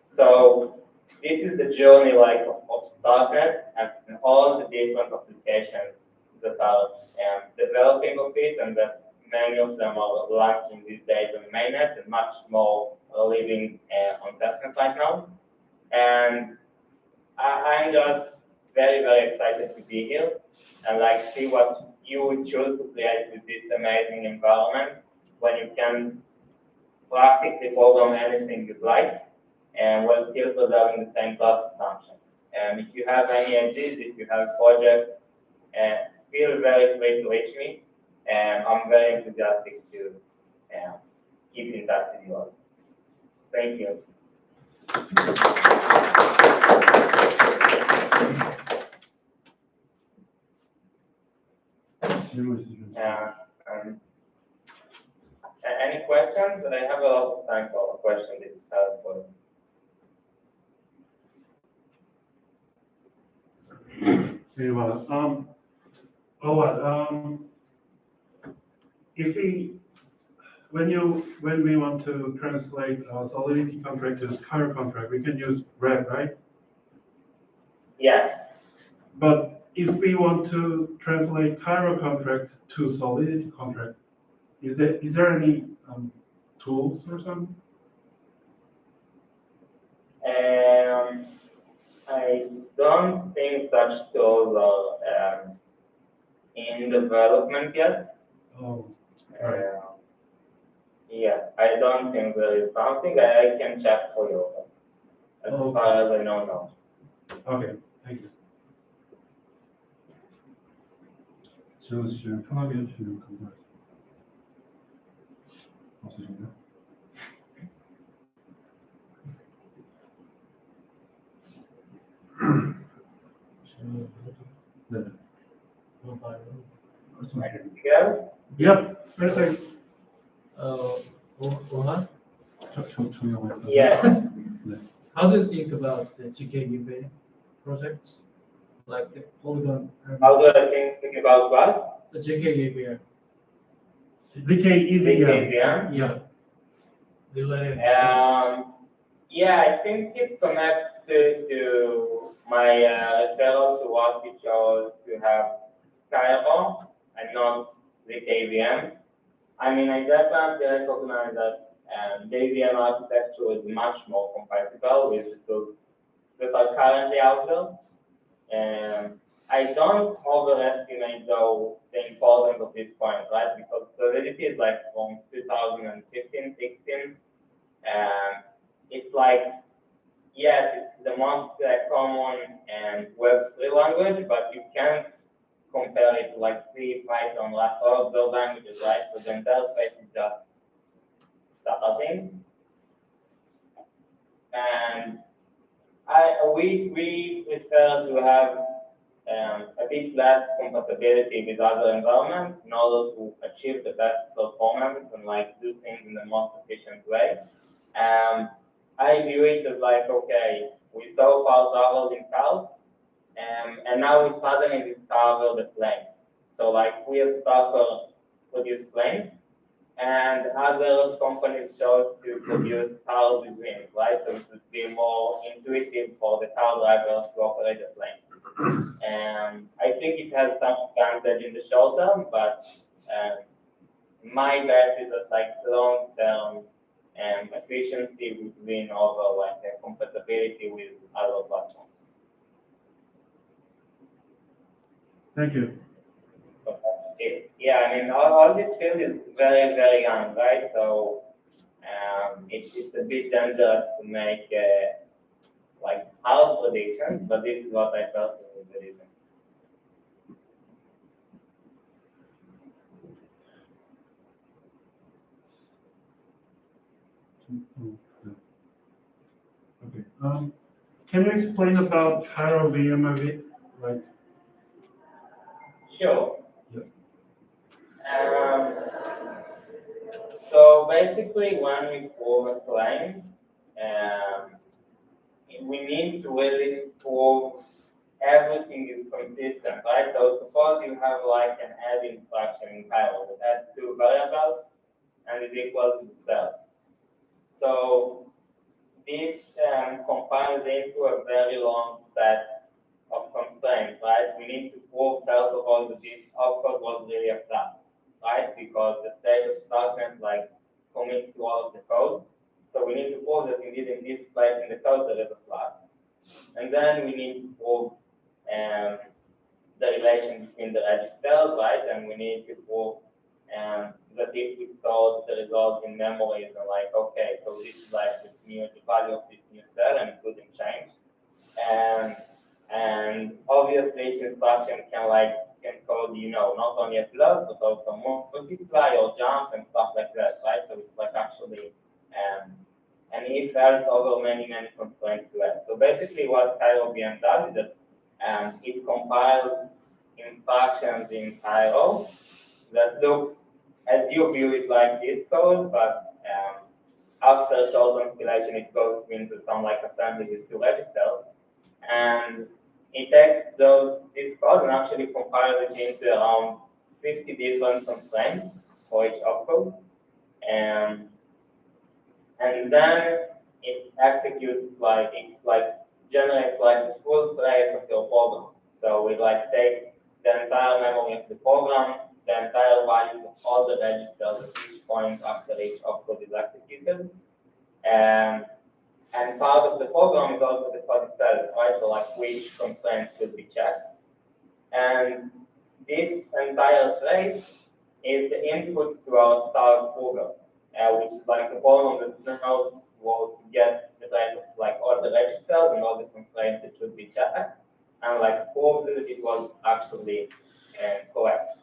So this is the journey like of Starknet and all the different applications that are developing of it, and that many of them are launching these days on mainnet, and much more are living on testnet right now. And I'm just very excited to be here and like see what you would choose to create with this amazing environment when you can practically program anything you like and while still preserving the same trust assumptions. And if you have any ideas, if you have projects, feel very free to reach me. And I'm very enthusiastic to keep in touch with you all. Thank you. Any questions? And I have a lot of time for a question if you have one. Very well. If when we want to translate Solidity contract to Cairo contract, we can use red, right? Yes. But if we want to translate Cairo contract to Solidity contract, is there any tools or something? I don't think such tools are in development yet. Oh, right. Yeah, I don't think there is something. I can check for you. As far as I know, no. Okay, thank you. 지금 편하게 해주시면 감사하겠습니다. 없으신가요? 네. Anything else? Yep. Perfect. Rohan, Yeah. how do you think about the GKUB projects? Like the Polygon. How do I think about what? The GKUB. EVM? Yeah. Related. Yeah, I think it connects to my referral to what we chose to have Cairo and not the KVM. I mean, I definitely recognize that the EVM architecture is much more compatible with the tools that are currently out there. I don't overestimate though the importance of this point, right? Because Solidity is like from 2015, 16, and it's like, yes, it's the most common Web3 language, but you can't compare it to like C, Python, Rust, all of those languages, right? So the interface is just starting. And We prefer to have a bit less compatibility with other environments in order to achieve the best performance and like do things in the most efficient way. I view it as like, okay, we so far traveled in cars, and now we suddenly discover the planes. So like we have started produce planes, and other companies chose to produce cars with wings, right? So it would be more intuitive for the car drivers to operate the plane. And I think it has some advantage in the short term, but my bet is that like long term efficiency would win over like compatibility with other platforms. Thank you. So that's it. Yeah, I mean, all this field is very, very young, right? So it's a bit dangerous to make like hard predictions, but this is what I personally believe in. Okay. Can you explain about Cairo VM a bit? Like, Sure. Yep. So basically, when we prove a claim, we need to really prove everything is consistent, right? So suppose you have like an add instruction in Cairo that has two variables and is equal to self. So this compiles into a very long set of constraints, right? We need to prove first of all that this opcode was really a class, right? Because the state of statement like commits to all of the code. So we need to prove that indeed in this place in the code there is a class. And then we need to prove the relation between the registers, right? And we need to prove that if we store the result in memory, then like, okay, so this is like this new, the value of this new cell and it couldn't change. And obviously each instruction can code, not only a plus, but also multiply or jump and stuff like that, right? So it's like actually an if else over many, many constraints to that. So basically what Cairo VM does is that it compiles instructions in Cairo that looks as you view it like this code, but after a short translation it goes into some like assembly with two registers, and it takes this code and actually compiles it into around 50 different constraints for each opcode. And then it executes generates like the full trace of your program. So we like take the entire memory of the program, the entire values of all the registers at each point after each opcode is executed. And part of the program is also the code itself, right? So like which constraints should be checked. And this entire trace is the input to our start program, which is like the program that knows what to get the trace of like all the registers and all the constraints that should be checked, and like proves that it was actually correct.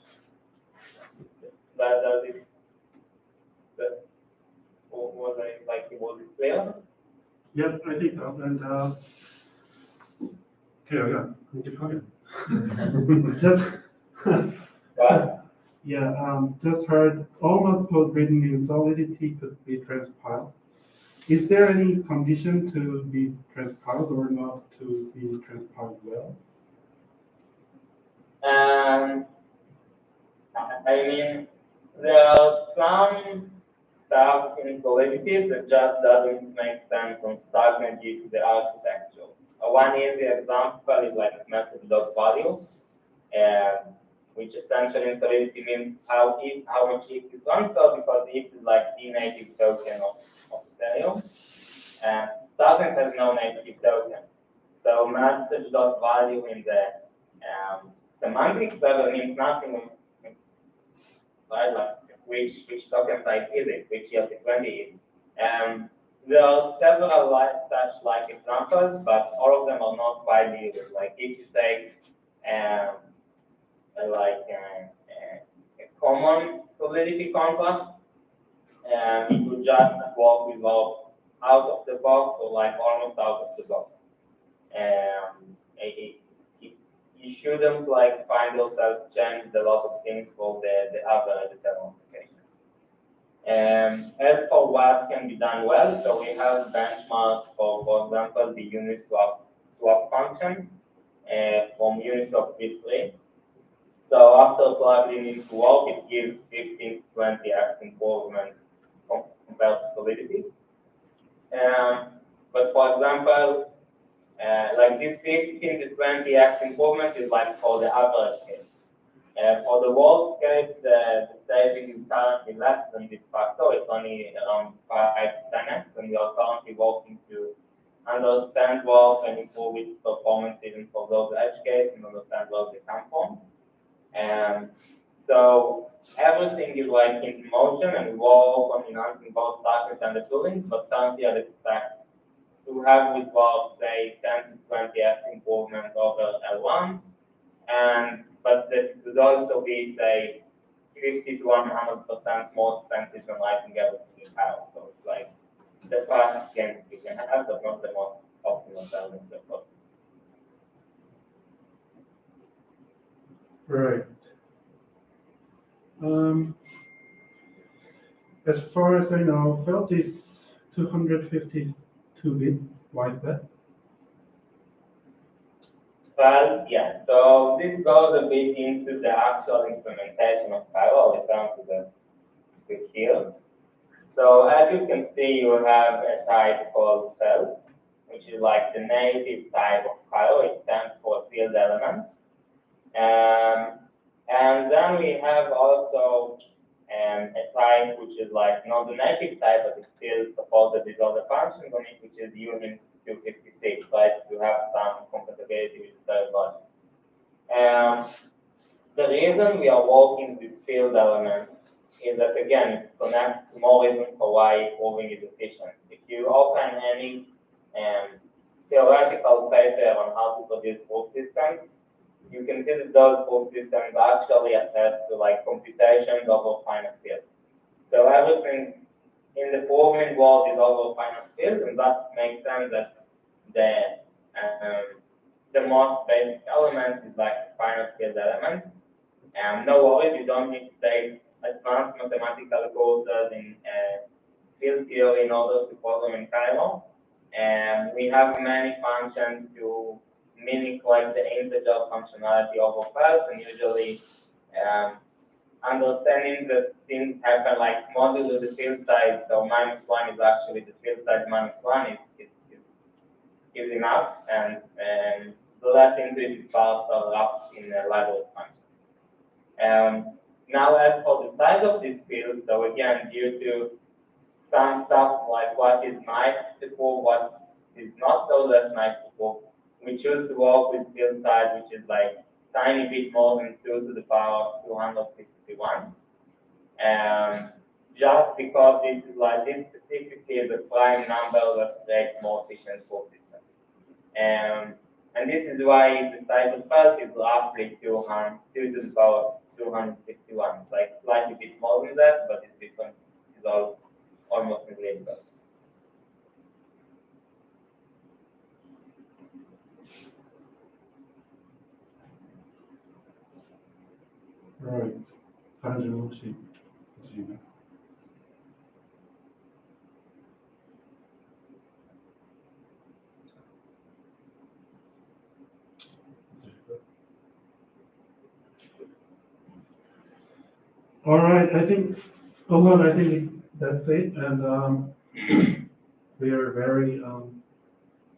Was it clear? Yep, I think so. And okay, yeah, keep talking. Just But yeah, just heard almost code written in Solidity could be transpiled. Is there any condition to be transpiled or not to be transpiled well? I mean, there are some stuff in Solidity that just doesn't make sense on Stacknet due to the architecture. One easy example is like method.value, which essentially in Solidity means how much if is transferred, because if is like the native token of Ethereum. And Stacknet has no native token. So message.value in the semantics level means nothing, right? Like which token type is it, which ERC20 is. There are several such examples, but all of them are not widely used. Like if you take a common Solidity contract, it would just work without out of the box or like almost out of the box. You shouldn't like find yourself change a lot of things for the other editor application. As for what can be done well, so we have benchmarks for example, the Uniswap function from Uniswap v3. So after plugging into work, it gives 15 to 20x improvement compared to Solidity. But for example, like this 15 to 20x improvement is like for the average case. For the worst case, the saving is currently less than this factor. It's only around 5 to 10x, and we are currently working to understand work and improve its performance even for those edge cases and understand where they come from. So everything is like in motion, and we work on enhancing both structures and the tooling, but currently I expect to have with work, say, 10 to 20x improvement over L1, but that would also be, say, 50 to 100% more expensive than writing everything in Cairo. So it's like the fastest gain we can have, but not the most optimal balance. Right. As far as I know, Felt is 252 bits. Why is that? Well, yeah, so this goes a bit into the actual implementation of Cairo. I'll return to the here. So as you can see, you have a type called Felt, which is like the native type of Cairo. It stands for field element. And then we have also a type which is like not the native type, but it still supported these other functions on it, which is union 256, right? To have some compatibility with third logic. The reason we are working with field elements is that again, it connects to more reasons for why proving is efficient. If you open any theoretical paper on how to produce proof systems, you can see that those proof systems actually attest to like computations over finite fields. So everything in the proving world is over finite fields, and that makes sense that the most basic element is like finite field element. No worries, you don't need to take advanced mathematical courses in field theory in order to program in Cairo. And we have many functions to mimic like the integer functionality of files, and usually understanding that things happen like modulo the field size, so -1 is actually the field size -1 is enough, and the less intuitive parts are wrapped in a library function. Now as for the size of this field, so again, due to some stuff like what is nice to prove, what is not so less nice to prove, we choose to work with field size, which is like tiny bit more than 2 to the power of 251. Just because this is like this specifically is a prime number that creates more efficient proof systems. And this is why the size of Felt is roughly 2 to the power of 251. It's like slightly bit more than that, but it's different. It's all almost negligible. Right. 다른 질문 혹시 있으신가요? All right, I think that's it, and we are very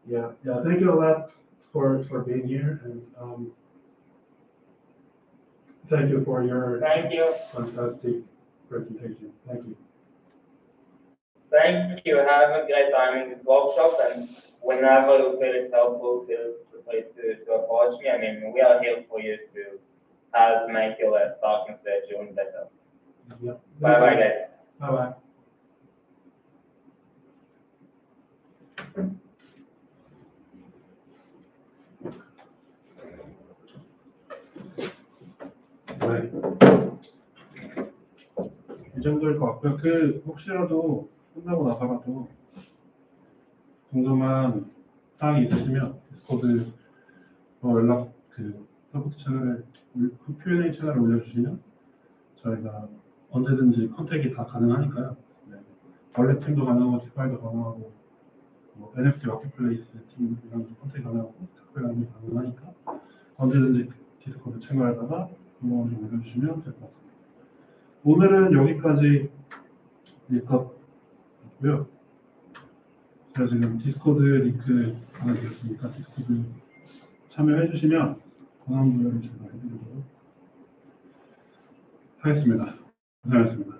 thank you a lot for being here, and thank you for your fantastic presentation. Thank you. Thank you. Have a great time in this workshop, and whenever you feel it's helpful, feel free to approach me. I mean, we are here for you to help make your starting stage even better. Yep. Bye-bye, guys. Bye-bye. 네. 이 정도일 것 같고요. 혹시라도 끝나고 나서라도 궁금한 사항이 있으시면 디스코드 연락 서포트 채널에 Q&A 채널에 올려주시면 저희가 언제든지 컨택이 다 가능하니까요. 네. 원래 팀도 가능하고 디파이도 가능하고 NFT 마켓플레이스 팀이랑도 컨택이 가능하고 스타크랑도 가능하니까 언제든지 디스코드 채널에다가 한번 좀 올려주시면 될 것 같습니다. 오늘은 여기까지 일 것 같고요. 제가 지금 디스코드 링크 보내드렸으니까 디스코드 참여해주시면 권한부여를 제가 해드리도록 하겠습니다. 고생하셨습니다.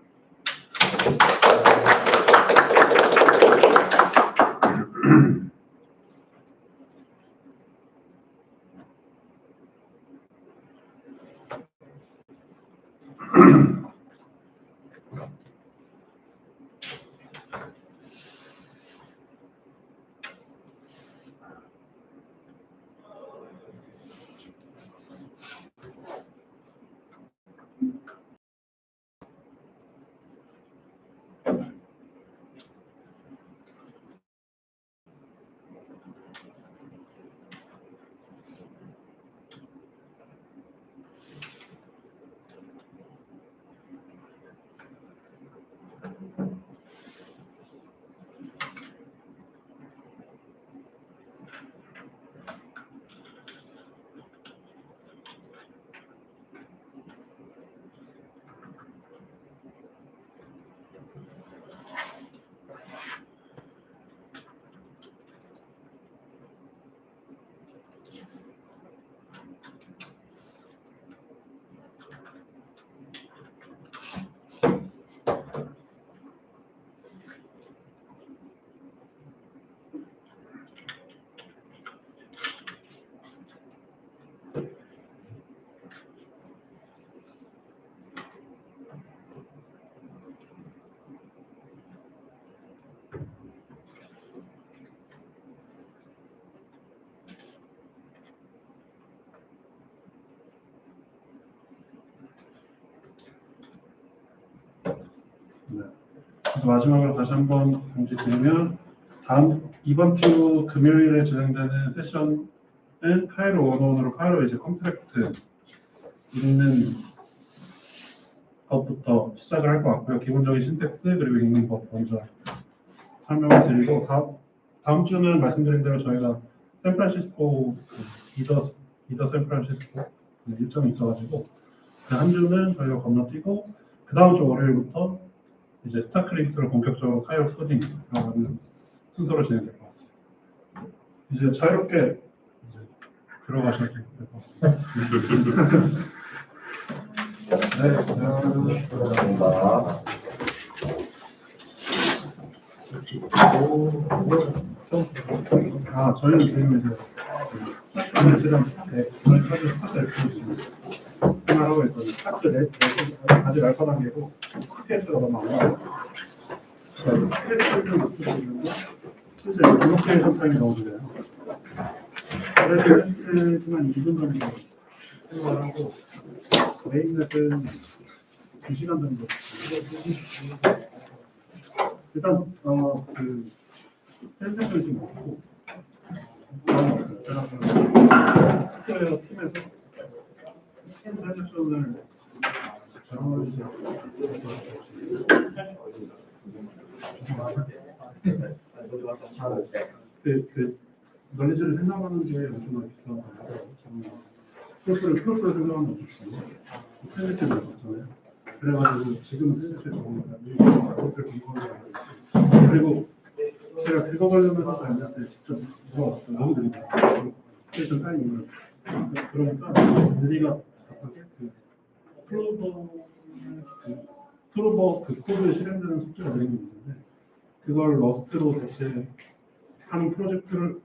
네. 마지막으로 다시 한번 공지드리면 이번 주 금요일에 진행되는 세션은 카이로 101으로 카이로 이제 컨트랙트 읽는 것부터 시작을 할 것 같고요. 기본적인 신텍스 그리고 읽는 법 먼저 설명을 드리고 다음 주는 말씀드린 대로 저희가 샌프란시스코 이더 샌프란시스코 일정이 있어가지고 그 한 주는 저희가 건너뛰고 그 다음 주 월요일부터 이제 스타크링스로 본격적으로 카이로 코딩 들어가는 순서로 진행될 것 같습니다. 이제 자유롭게 이제 들어가셔도 될 것 같습니다. 네, 감사합니다. 저희는 지금 이제 스타크랑 저희까지 스타크 생활하고 있거든요. 스타크 아직 알파 단계고 스케스가 너무 안 나와요. 스케스를 좀 맞춰주는데 실제 블록체인 타임이 너무 느려요. 그래서 스케스만 2분 정도 생각을 하고 메인넷은 2시간 정도. 일단 센세션이 좀 없고 제가 소프트웨어 팀에서 센세션을 널리지를 생각하는 게 엄청 비싸요. 프로프를 생각하는 게 없어요. 센세션이 없잖아요. 그래가지고 지금은 센세션이 없으니까 그것을 공부하는 그리고 제가 그거 관련해서 알는데 직접 물어봤어요. 너무 느리다. 스테이션 타이밍을. 그러니까 느리가 갑자기 프로버 코드 실행되는 속도가 느린 게 있는데 그걸 러스트로 대체하는 프로젝트를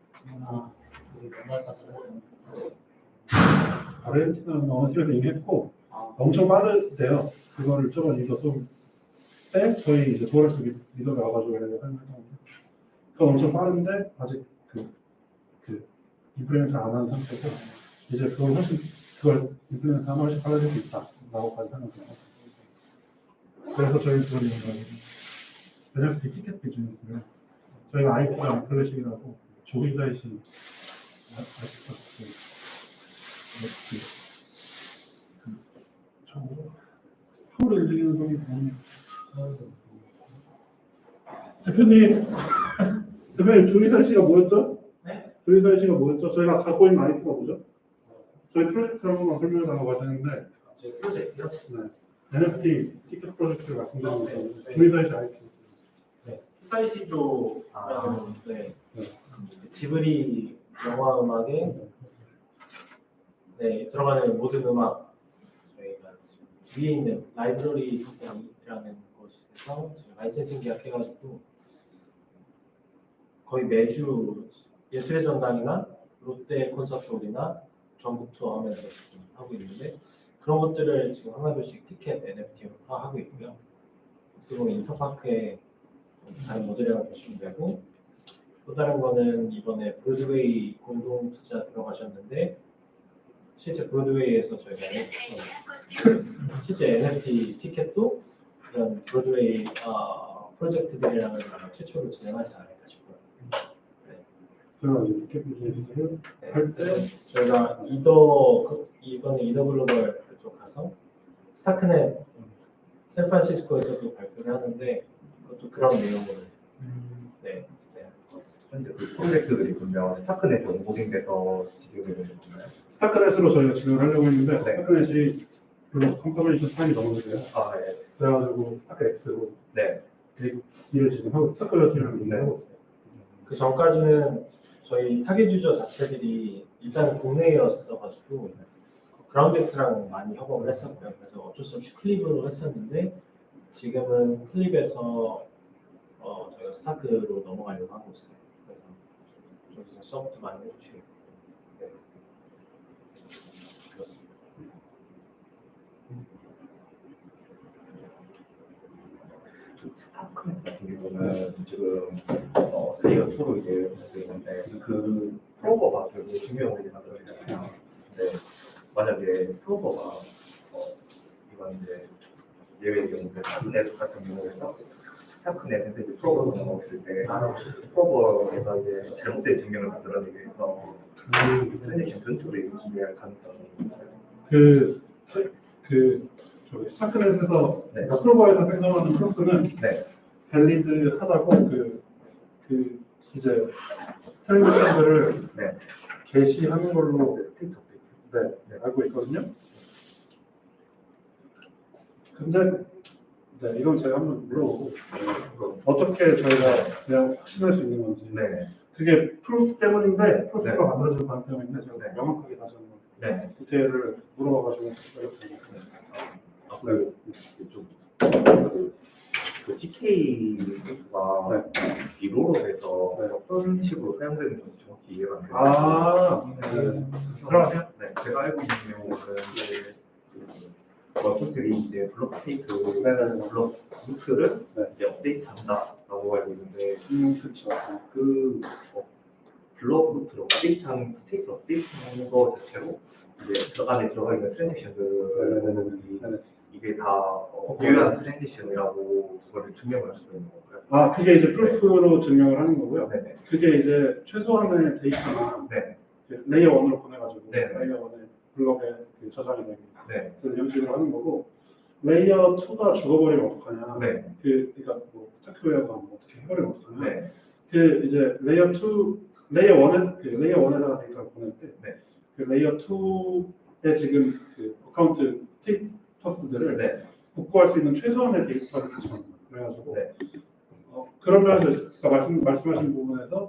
아르헨티나 어느 팀에서 이미 했고 엄청 빠르대요. 그거를 저번 리더서 때 저희 이제 도어레스 리더가 와가지고 얘네가 설명했는데 그건 엄청 빠른데 아직 임플리멘트 안 하는 상태고 이제 그걸 임플리멘트 하면 훨씬 빨라질 수 있다라고까지 생각해요. 그래서 저희 그걸 NFT 티켓 비즈니스를 저희가 IP가 클래식이라고 조리사이신 한국어 읽는 사람이 대표님, 대표님 조리사이시가 뭐였죠? 네? 조리사이시가 뭐였죠? 저희가 갖고 있는 아이디가 뭐죠? 저희 프로젝트 한 번만 설명하고 가셨는데 제 프로젝트요? 네. NFT 티켓 프로젝트를 말씀드렸는데 조리사이시 아이디 네. 히사이시조라는 네. 지브리 영화 음악에 네, 들어가는 모든 음악 저희가 지금 위에 있는 라이브러리 컴퍼니라는 곳에서 지금 라이센싱 계약해가지고 거의 매주 예술의 전당이나 롯데 콘서트홀이나 전국 투어 하면서 지금 하고 있는데 그런 것들을 지금 하나둘씩 티켓 NFT화 하고 있고요. 그리고 인터파크에 다른 모델이라고 보시면 되고 또 다른 거는 이번에 브로드웨이 공동 투자 들어가셨는데 실제 브로드웨이에서 저희가 실제 NFT 티켓도 이런 브로드웨이 프로젝트들이랑은 아마 최초로 진행하지 않을까 싶어요. 제가 이제 티켓 비즈니스를 네. 할 때 저희가 이번에 이더 글로벌 그쪽 가서 스타크넷 샌프란시스코에서도 발표를 하는데 그것도 그런 내용으로 네. 현재 그 프로젝트들이 분명 스타크넷 연구진에서 진행되는 건가요? 스타크넷으로 저희가 진행을 하려고 했는데 네. 스타크넷이 별로 컨퍼메이션 타임이 너무 늦어요. 아, 네. 그래가지고 스타크X로 네. 일을 지금 하고 스타크넷이랑 일을 하고 있어요. 그 전까지는 저희 타겟 유저 자체들이 일단 국내였어가지고 그라운드엑스랑 많이 협업을 했었고요. 그래서 어쩔 수 없이 클립으로 했었는데 지금은 클립에서 저희가 스타크로 넘어가려고 하고 있어요. 그래서 저기서 서브도 많이 해주시고 네. 그렇습니다. 스타크넷 같은 경우는 지금 레이어 2로 이제 되어 있는데 그 프로버가 되게 중요한 일이 만들어지잖아요. 근데 만약에 프로버가 이건 이제 예외의 경우 스타크넷 같은 경우에서 스타크넷에서 이제 프로버가 나왔을 때 프로버에서 이제 잘못된 증명을 만들어내기 위해서 트랜잭션 변수를 기대할 가능성이 저기 스타크넷에서 네. 프로버에서 생성하는 플러스는 네. 밸리드하다고 이제 트랜잭션들을 네. 게시하는 걸로 알고 있거든요. 근데 이건 제가 한번 물어보고 어떻게 저희가 그냥 확신할 수 있는 건지 네. 그게 프로프 때문인데 프로프가 네. 만들어지는 관 때문인데 제가 네. 명확하게 다시 한번 네. 디테일을 물어봐가지고 어렵습니다. 그 GK가 비로로 해서 어떤 식으로 사용되는 건지 정확히 이해가 안 돼요. 들어가세요. 네, 제가 알고 있는 내용은 이제 원투들이 이제 블록 스테이트 블록 루트를 이제 업데이트한다라고 알고 있는데 그렇죠. 그 블록 루트를 업데이트하는 스테이트 업데이트하는 거 자체로 이제 그 안에 들어가 있는 트랜잭션들이 이게 다 유효한 트랜지션이라고 그거를 증명을 할 수가 있는 건가요? 그게 이제 프루프로 증명을 하는 거고요. 네네. 그게 이제 최소한의 데이터나 네. 레이어 1으로 보내가지고 네. 레이어 1의 블록에 저장이 되는 네. 그런 형식으로 하는 거고 레이어 2가 죽어버리면 어떡하냐. 네. 그러니까 뭐 스타크웨어가 뭐 어떻게 해버리면 어떡하냐. 네. 그 이제 레이어 1에다가 데이터를 보낼 때 그 레이어 2에 지금 그 어카운트 스테이터스들을 네. 복구할 수 있는 최소한의 데이터를 같이 만듭니다. 그래가지고 네. 그러면 아까 말씀하신 부분에서